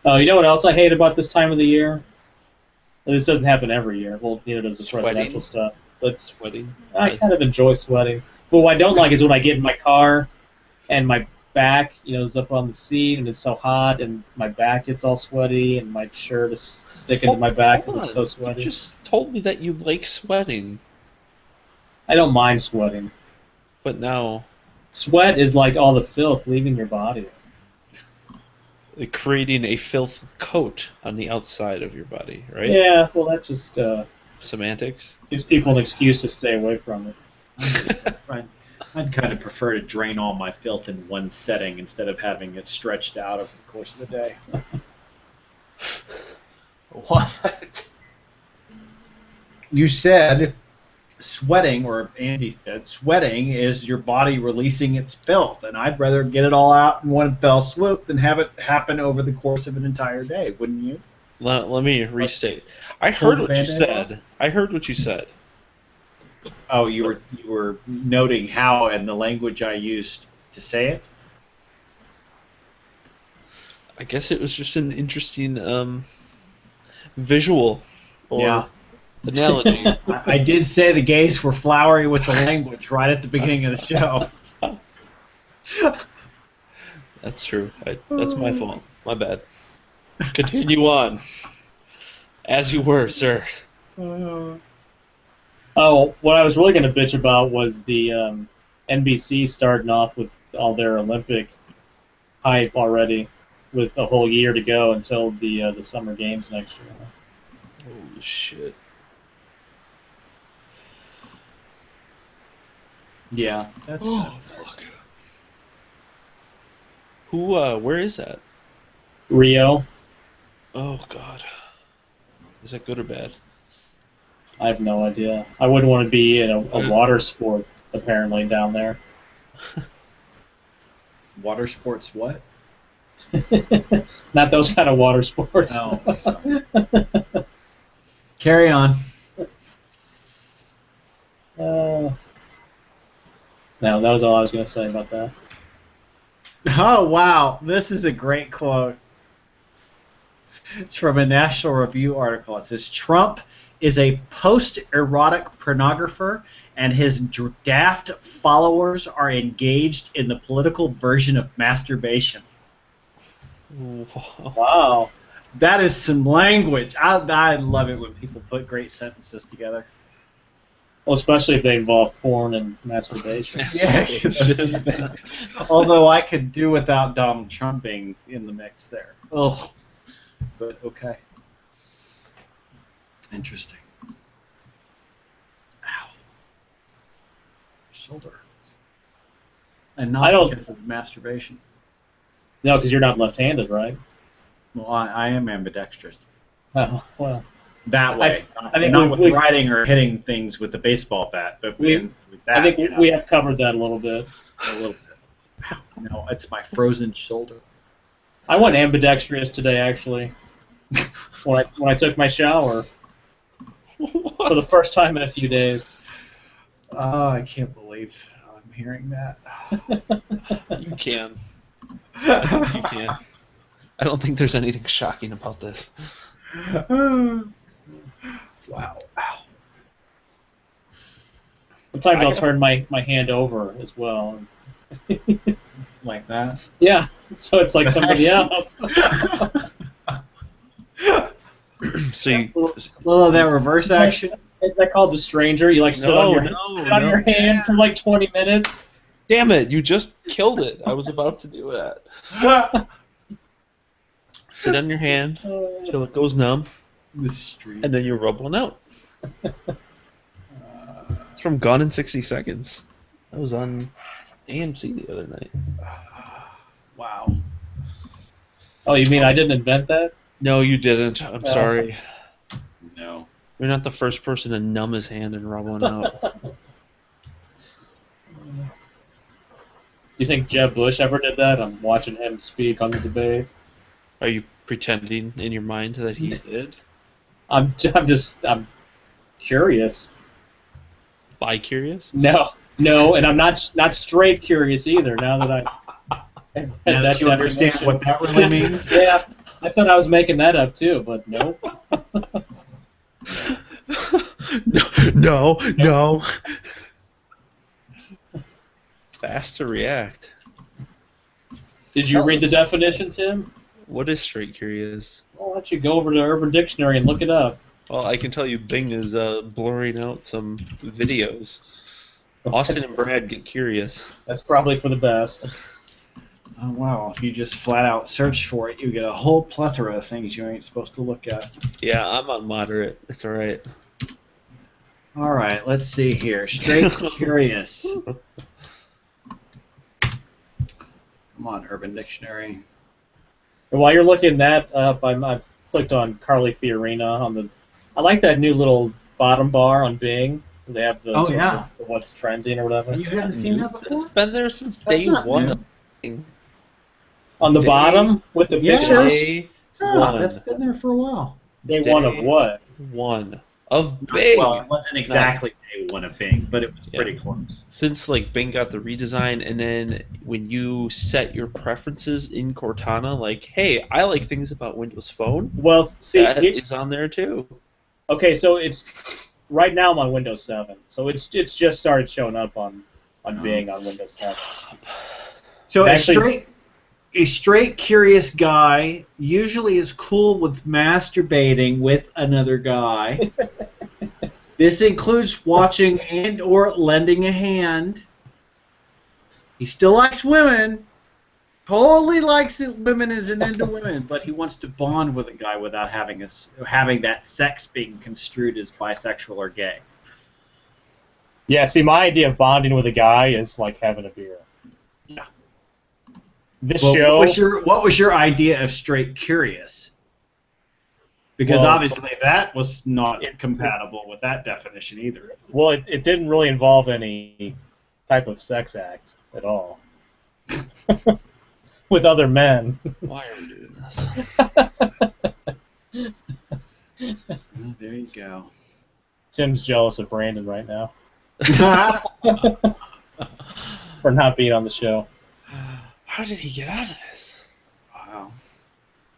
Oh, you know what else I hate about this time of the year? Well, this doesn't happen every year. Well, neither does the presidential stuff. But Sweating. I kind of enjoy sweating. But what I don't like is when I get in my car and my back, is up on the seat and it's so hot and my back gets all sweaty and my shirt is sticking to my back because it's so sweaty. You just told me that you like sweating, I don't mind sweating. but now Sweat is like all the filth leaving your body. Creating a filth coat on the outside of your body, right? Yeah, well, that just Semantics. gives people an excuse to stay away from it. I'd kind of prefer to drain all my filth in one setting instead of having it stretched out over the course of the day. What? You said sweating, or Andy said sweating is your body releasing its filth, and I'd rather get it all out in one fell swoop than have it happen over the course of an entire day, wouldn't you? Let me restate. I heard Pull the what you Band-Aid said. I heard what you said. Oh, you were noting how and the language I used to say it? I guess it was just an interesting visual or Yeah. analogy. I did say the gays were flowery with the language right at the beginning of the show. That's true. That's my fault. My bad. Continue on. As you were, sir. Oh, what I was really going to bitch about was the NBC starting off with all their Olympic hype already, with a whole year to go until the Summer Games next year. Holy shit. Yeah, that's. Fuck. Who? Where is that? Rio, Oh God. Is that good or bad? I have no idea. I wouldn't want to be in a water sport, apparently, down there. Water sports what? Not those kind of water sports. Oh, sorry. Carry on. No, that was all I was going to say about that. Oh, wow. This is a great quote. It's from a National Review article. It says, Trump is a post-erotic pornographer, and his daft followers are engaged in the political version of masturbation. Wow. That is some language. I love it when people put great sentences together. Well, especially if they involve porn and masturbation. Yeah, those two things. Although I could do without Donald Trump being in the mix there. Oh, but okay. Interesting. Ow. Shoulder hurts. And I not don't- because of masturbation. No, because you're not left-handed, right? Well, I am ambidextrous. Oh, well. That way. I think not we- with riding or hitting things with the baseball bat, but with that. I think you know, we have covered that a little bit. a little bit. Ow, no, it's my frozen shoulder. I went ambidextrous today, actually, when I took my shower for the first time in a few days. Oh, I can't believe I'm hearing that. You can. You can. I don't think there's anything shocking about this. Wow. Ow. Sometimes I'll turn my hand over as well. Like that. Yeah, so it's like somebody else. So you, A little of that reverse action. Isn't that called the stranger? You like sit No, on no, sit on no. your hand for like 20 minutes. damn it! You just killed it. I was about to do that. Sit on your hand till it goes numb, The street. and then you rub one out. It's from Gone in 60 Seconds. That was on AMC the other night. Wow. Oh, you mean I didn't invent that? No, you didn't. I'm sorry. No. You're not the first person to numb his hand and rub one out. Do you think Jeb Bush ever did that? I'm watching him speak on the debate. Are you pretending in your mind that he did? I'm curious. Bi-curious? No, and I'm not straight curious either. Now that I've had Now that that you understand definition. what that really means. Yeah, I thought I was making that up too, but nope. No. Fast to react. Did you read the definition, Tim? What is straight curious? Well, why don't you go over to Urban Dictionary and look it up? Well, I can tell you Bing is blurring out some videos. Austin and Brad get curious. That's probably for the best. Oh, wow. If you just flat out search for it, you get a whole plethora of things you ain't supposed to look at. Yeah, I'm on moderate. It's all right. All right, let's see here. Straight Curious. Come on, Urban Dictionary. And while you're looking that up, I clicked on Carly Fiorina on the. I like that new little bottom bar on Bing. They have the Oh, yeah. what's trending or whatever. You haven't seen that It's before? been there since That's day not one. new. On the Day- bottom with the Yeah. pictures. Day Yeah, one. that's been there for a while. Day one of Day what? One of Bing. Well, it wasn't exactly day one of Bing, but it was Yeah. pretty close. Since like Bing got the redesign, and then when you set your preferences in Cortana, like, hey, I like things about Windows Phone, Well, see, that is on there too. okay, so it's right now I'm on Windows 7, so it's just started showing up on Bing on Windows 7. So Actually- a straight curious guy usually is cool with masturbating with another guy. This includes watching and or lending a hand. He still likes women. Totally likes women as an into women, but he wants to bond with a guy without having that sex being construed as bisexual or gay. Yeah, see, my idea of bonding with a guy is like having a beer. Yeah. This Well, show. what was your idea of straight curious? Because Well, obviously that was not compatible with that definition either. Well, it didn't really involve any type of sex act at all with other men. Why are we doing this? Oh, there you go. Tim's jealous of Brandon right now for not being on the show. How did he get out of this? Wow.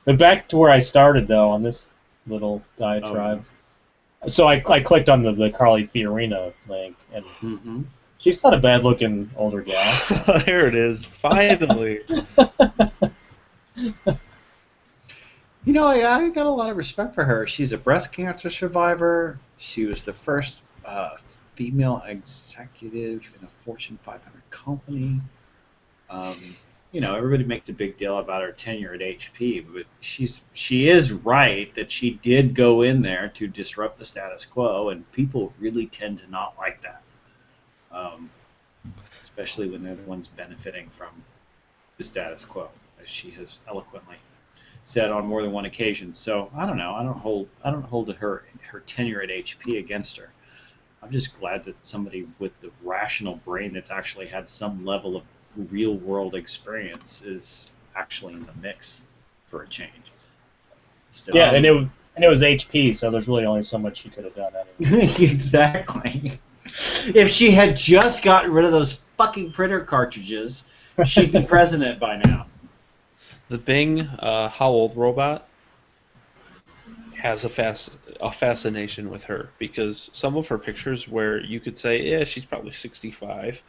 But back to where I started, though, on this little diatribe. So I clicked on the Carly Fiorina link, and Mm-hmm. she's not a bad-looking older gal. There it is. Finally. You know, I got a lot of respect for her. She's a breast cancer survivor. She was the first female executive in a Fortune 500 company. You know, everybody makes a big deal about her tenure at HP, but she is right that she did go in there to disrupt the status quo, and people really tend to not like that, especially when they're the ones benefiting from the status quo, as she has eloquently said on more than one occasion. So I don't know. I don't hold her tenure at HP against her. I'm just glad that somebody with the rational brain that's actually had some level of real world experience is actually in the mix for a change. Still, Yeah, and it was HP, so there's really only so much she could have done anyway. exactly. If she had just gotten rid of those fucking printer cartridges, she'd be president by now. The Bing How Old robot has a fascination with her, because some of her pictures where you could say, yeah, she's probably 65,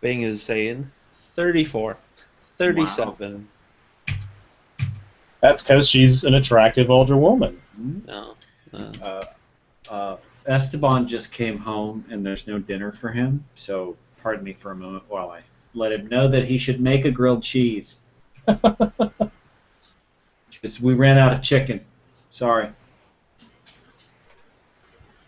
Bing is saying 34, 37. That's because she's an attractive older woman. No. Esteban just came home and there's no dinner for him, so pardon me for a moment while I let him know that he should make a grilled cheese. Because we ran out of chicken. Sorry.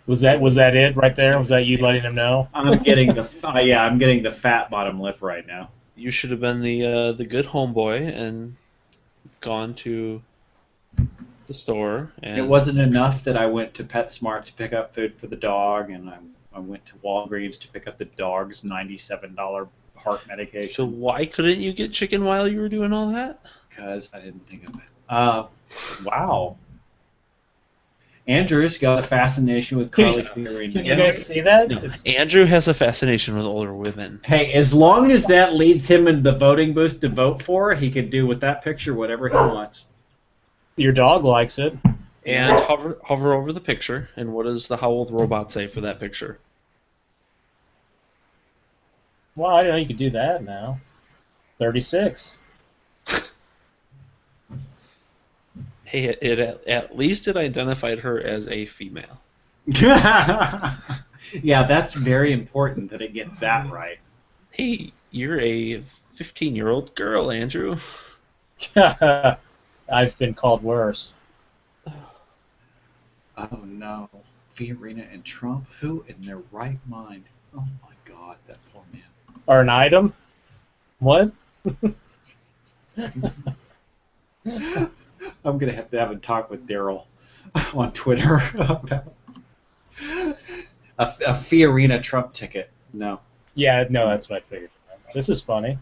Was that it right there? Was that you letting him know? I'm getting the fat bottom lip right now. You should have been the good homeboy and gone to the store. And It wasn't enough that I went to PetSmart to pick up food for the dog, and I went to Walgreens to pick up the dog's $97 heart medication. So why couldn't you get chicken while you were doing all that? Because I didn't think of it. Wow. Andrew's got a fascination with Carly Fiorina. Can you guys see that? No, It's- Andrew has a fascination with older women. Hey, as long as that leads him into the voting booth to vote for her, he can do with that picture whatever he wants. your dog likes it. And hover over the picture, and what does the How Old robot say for that picture? Well, I didn't know you could do that now. 36. Hey, at least it identified her as a female. Yeah, that's very important that it gets that right. Hey, you're a 15-year-old girl, Andrew. I've been called worse. Oh no, Fiorina and Trump. Who in their right mind? Oh my God, that poor man. Or an item? What? I'm gonna have to have a talk with Daryl on Twitter about a Fiorina Trump ticket. No. Yeah, no, that's what I figured. This is funny.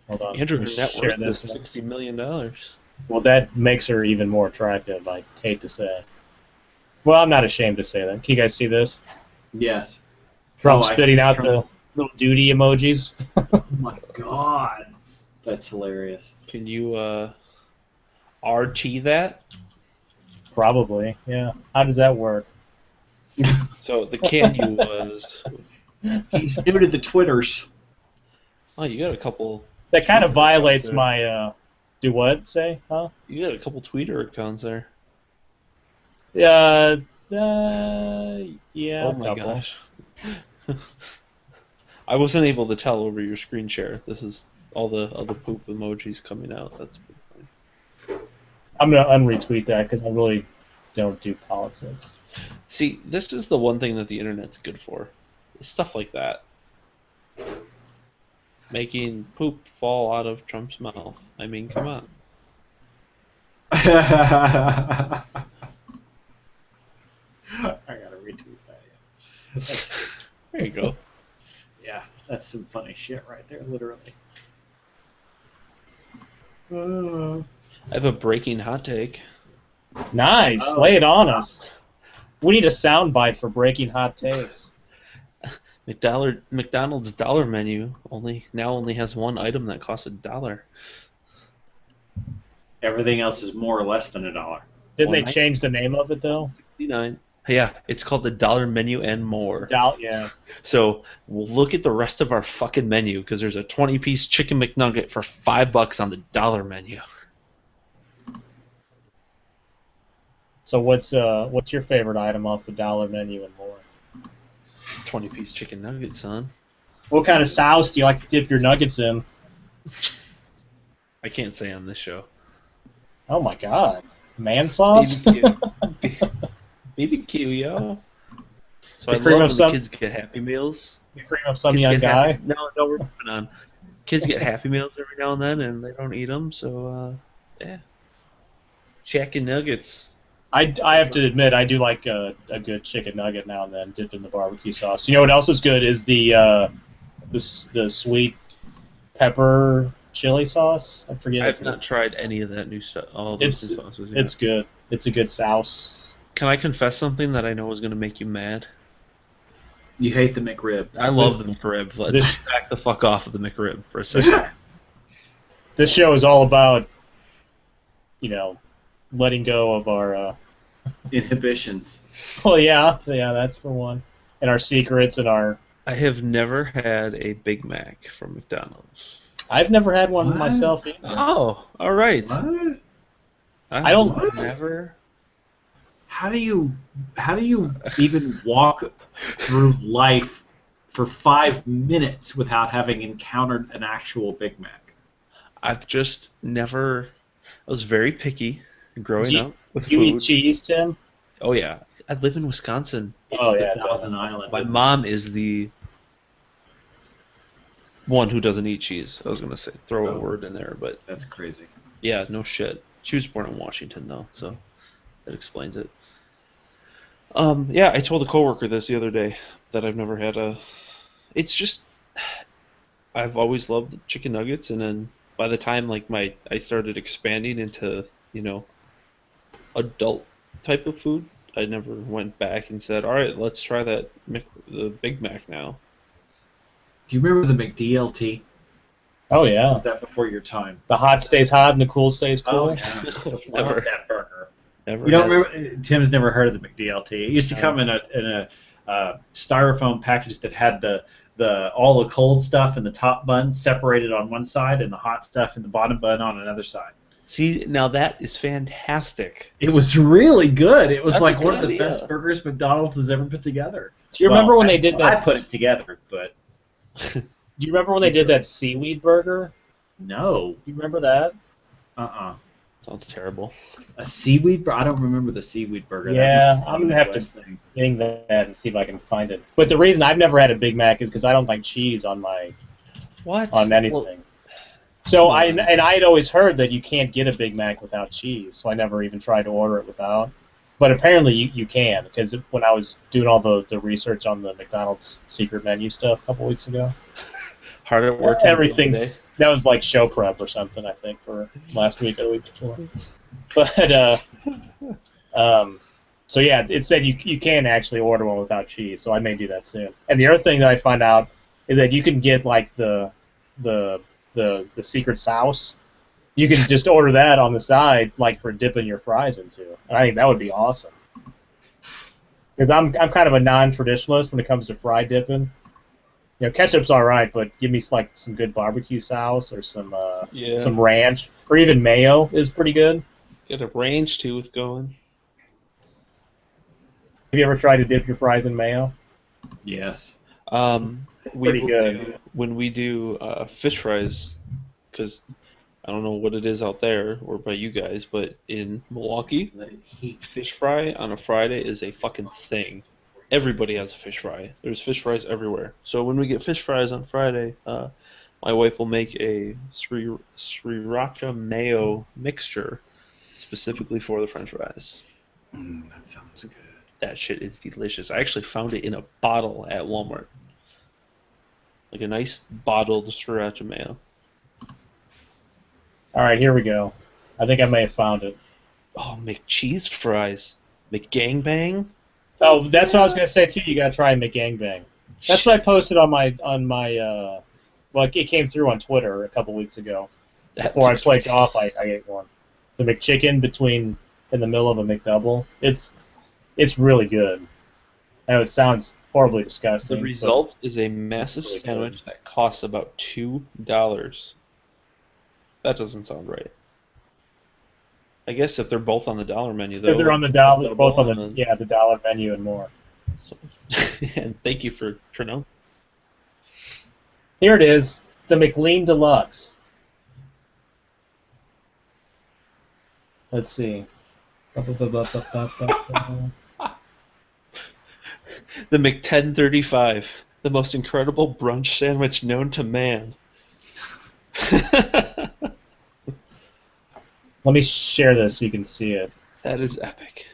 Hold on. Andrew, let me her net share worth is this. $60 million. Well, that makes her even more attractive, I hate to say. Well, I'm not ashamed to say that. Can you guys see this? Yes. Trump Oh, I spitting see out Trump. the little duty emojis. Oh my God. That's hilarious. Can you RT that? Probably, yeah. How does that work? So the can you was... He's new to the Twitters. Oh, you got a couple... That kind of Tweeter violates accounts my, do what, say? Huh? You got a couple Twitter accounts there. Yeah, Oh a my couple. gosh. I wasn't able to tell over your screen share. This is all the poop emojis coming out. That's pretty funny. I'm going to unretweet that because I really don't do politics. See, this is the one thing that the internet's good for. Stuff like that. Making poop fall out of Trump's mouth. I mean, come on. I gotta retweet that. Yeah. There you go. Yeah, that's some funny shit right there, literally. I have a breaking hot take. Nice. Oh. Lay it on us. We need a soundbite for breaking hot takes. McDonald's dollar menu only has one item that costs $1. Everything else is more or less than $1. Didn't they Well, change the name of it, though? $69. Yeah, it's called the dollar menu and more. Yeah. So we'll look at the rest of our fucking menu because there's a 20-piece chicken McNugget for $5 on the dollar menu. So what's your favorite item off the dollar menu and more? 20-piece chicken nugget, son. What kind of sauce do you like to dip your nuggets in? I can't say on this show. Oh my God, man sauce? BBQ. BBQ, yo. So The I cream love of when some- the kids get Happy Meals. You cream up some Kids young get guy? Happy, no, we're moving on. Kids get Happy Meals every now and then, and they don't eat them, so, yeah. Chicken nuggets. I have to admit, I do like a good chicken nugget now and then, dipped in the barbecue sauce. You know what else is good is the sweet pepper chili sauce. I forget. I've not tried any of that new stuff. All those new sauces. Yet. It's good. It's a good sauce. Can I confess something that I know is going to make you mad? You hate the McRib. I love the McRib. Let's This- back the fuck off of the McRib for a second. This show is all about, letting go of our. Inhibitions. Well, yeah, that's for one, and our secrets and our. I have never had a Big Mac from McDonald's. I've never had one What? myself either. Oh, all right. What? I don't- I've never. How do you even walk through life for 5 minutes without having encountered an actual Big Mac? I've just never. I was very picky growing Do you- up with You eat food. cheese, Tim? Oh yeah, I live in Wisconsin. Oh yeah, Thousand Island. My mom is the one who doesn't eat cheese. I was gonna say throw a Oh. word in there, but That's crazy. yeah, no shit. She was born in Washington though, so that explains it. Yeah, I told a coworker this the other day that I've never had a. It's just I've always loved chicken nuggets, and then by the time I started expanding into adult type of food, I never went back and said, all right, let's try the Big Mac now. Do you remember the McDLT? Oh yeah. Was that before your time? The hot stays hot and the cool stays cool. yeah. Never. Love that burger. Never You don't had- remember? Tim's never heard of the McDLT. It used to come in a styrofoam package that had all the cold stuff in the top bun separated on one side and the hot stuff in the bottom bun on another side. See, now that is fantastic. It was really good. It was That's a like good one of the idea. best burgers McDonald's has ever put together. Do you remember when they did I that? put it together, but Do you remember when they did that seaweed burger? no. Do you remember that? Sounds terrible. A seaweed burger? I don't remember the seaweed burger. Yeah, That must I'm been gonna the have to Midwest thing. Getting that and see if I can find it. But the reason I've never had a Big Mac is because I don't like cheese on What? anything. Well, So come on. I had always heard that you can't get a Big Mac without cheese, so I never even tried to order it without. But apparently you can, because when I was doing all the research on the McDonald's secret menu stuff a couple weeks ago, hard at work. everything's that was like show prep or something, I think, for last week or the week before. But so yeah, it said you can actually order one without cheese, so I may do that soon. And the other thing that I found out is that you can get like the secret sauce. You can just order that on the side, like for dipping your fries into. And I think that would be awesome. Because I'm kind of a non-traditionalist when it comes to fry dipping. You know, ketchup's all right, but give me like some good barbecue sauce or some ranch, or even mayo is pretty good. Get a range too with going. Have you ever tried to dip your fries in mayo? Yes. We Pretty will good. do- when we do fish fries, because I don't know what it is out there or by you guys, but in Milwaukee, fish fry on a Friday is a fucking thing. Everybody has a fish fry. There's fish fries everywhere. So when we get fish fries on Friday, my wife will make a sriracha mayo mixture specifically for the French fries. That sounds good. That shit is delicious. I actually found it in a bottle at Walmart. Like a nice bottled sriracha mayo. All right, here we go. I think I may have found it. Oh, McCheese fries. McGangbang? Oh, that's what I was gonna say too. You gotta try McGangbang. That's what I posted on my well, it came through on Twitter a couple weeks ago. Before I played golf, I ate one. The McChicken in the middle of a McDouble. It's really good. I know it sounds horribly disgusting. The but result is a massive really good. sandwich that costs about $2. That doesn't sound right. I guess if they're both on the dollar menu, though. if they're on the dollar, double both on and the dollar menu and more. So, and thank you for pronouncing. Here it is, the McLean Deluxe. Let's see. The McTen35, the most incredible brunch sandwich known to man. Let me share this so you can see it. That is epic.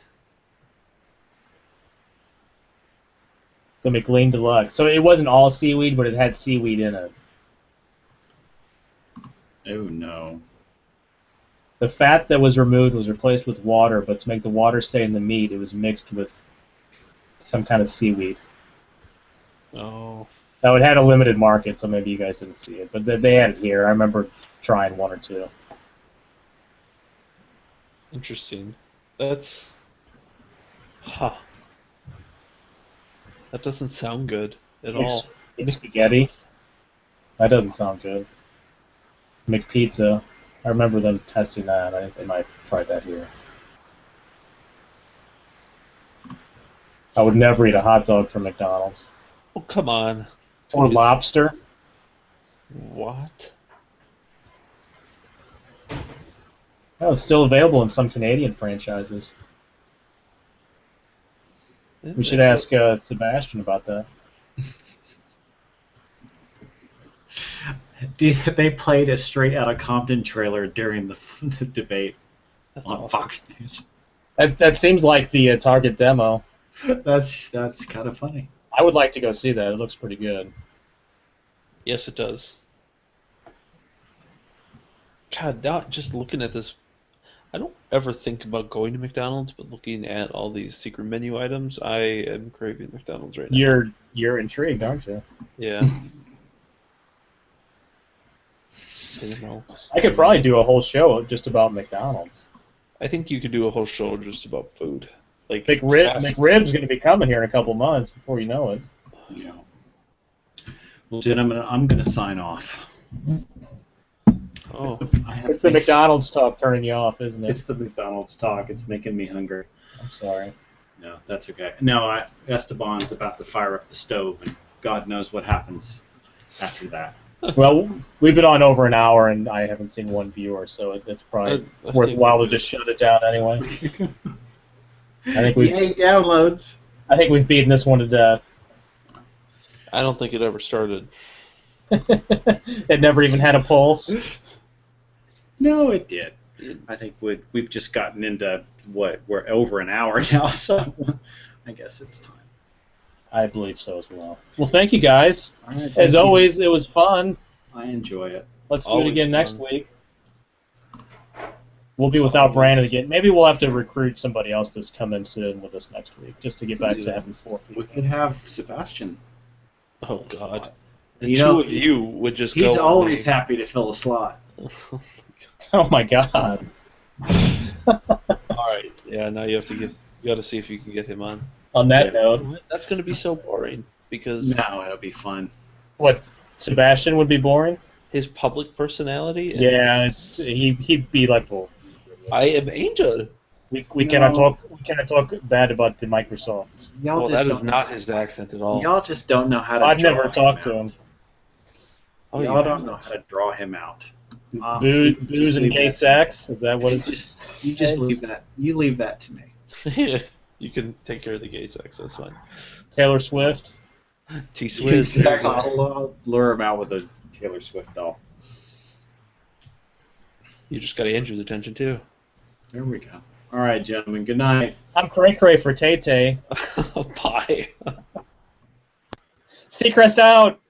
The McLean Deluxe. So it wasn't all seaweed, but it had seaweed in it. Oh no. The fat that was removed was replaced with water, but to make the water stay in the meat, it was mixed with some kind of seaweed. Oh. Now, it had a limited market, so maybe you guys didn't see it, but they had it here. I remember trying one or two. Interesting. That's... Huh. That doesn't sound good at all. Spaghetti. That doesn't sound good. McPizza. I remember them testing that. I think they might try that here. I would never eat a hot dog from McDonald's. Oh, come on. Or lobster. What? Oh, it's still available in some Canadian franchises. We should ask Sebastian about that. They played a straight out of Compton trailer during the debate That's on awesome. Fox News. That seems like the Target demo. That's kind of funny. I would like to go see that. It looks pretty good. Yes, it does. God, now just looking at this, I don't ever think about going to McDonald's, but looking at all these secret menu items, I am craving McDonald's right now. You're intrigued, aren't you? Yeah. Same else. I could probably do a whole show just about McDonald's. I think you could do a whole show just about food. Like McRib's going to be coming here in a couple months before you know it. Yeah. Well, gentlemen, I'm gonna sign off. Oh, It's the McDonald's talk turning you off, isn't it? It's the McDonald's talk. It's making me hungry. I'm sorry. No, that's okay. No, Esteban's about to fire up the stove, and God knows what happens after that. Well, we've been on over an hour, and I haven't seen one viewer, so it's probably I worthwhile to think- just shut it down anyway. I think we Yay, downloads. I think we've beaten this one to death. I don't think it ever started. It never even had a pulse. No, it did. I think we've just gotten into what we're over an hour now, so I guess it's time. I believe so as well. Well, thank you guys. All right, As thank you. always, it was fun. I enjoy it. Let's do it Always again next fun. week. We'll be without Brandon again. Maybe we'll have to recruit somebody else to come and sit in with us next week, just to get back to having 4 people. We could have Sebastian. Oh God, the You two know, of you would just He's go. on always me. happy to fill a slot. Oh my God. All right, yeah. Now you have to you got to see if you can get him on. On that note, That's going to be so boring because No, it'll be fun. what? Sebastian would be boring. his public personality. And Yeah, he'd be like, well, I am Angel. we cannot talk bad about the Microsoft. Y'all Well, just that is don't not his accent at all. Y'all just don't know how to. I've draw never talked to him. out. Oh, Y'all you don't know how to draw him out. Booze Just and leave gay that- sex? Is that what You it's? just leave that. You leave that to me. You can take care of the gay sex. That's fine. Taylor Swift? T Swizz. Exactly. I'll lure him out with a Taylor Swift doll. You just got Andrew's attention too. There we go. All right, gentlemen. Good night. I'm Cray Cray for Tay Tay. Bye. Seacrest out!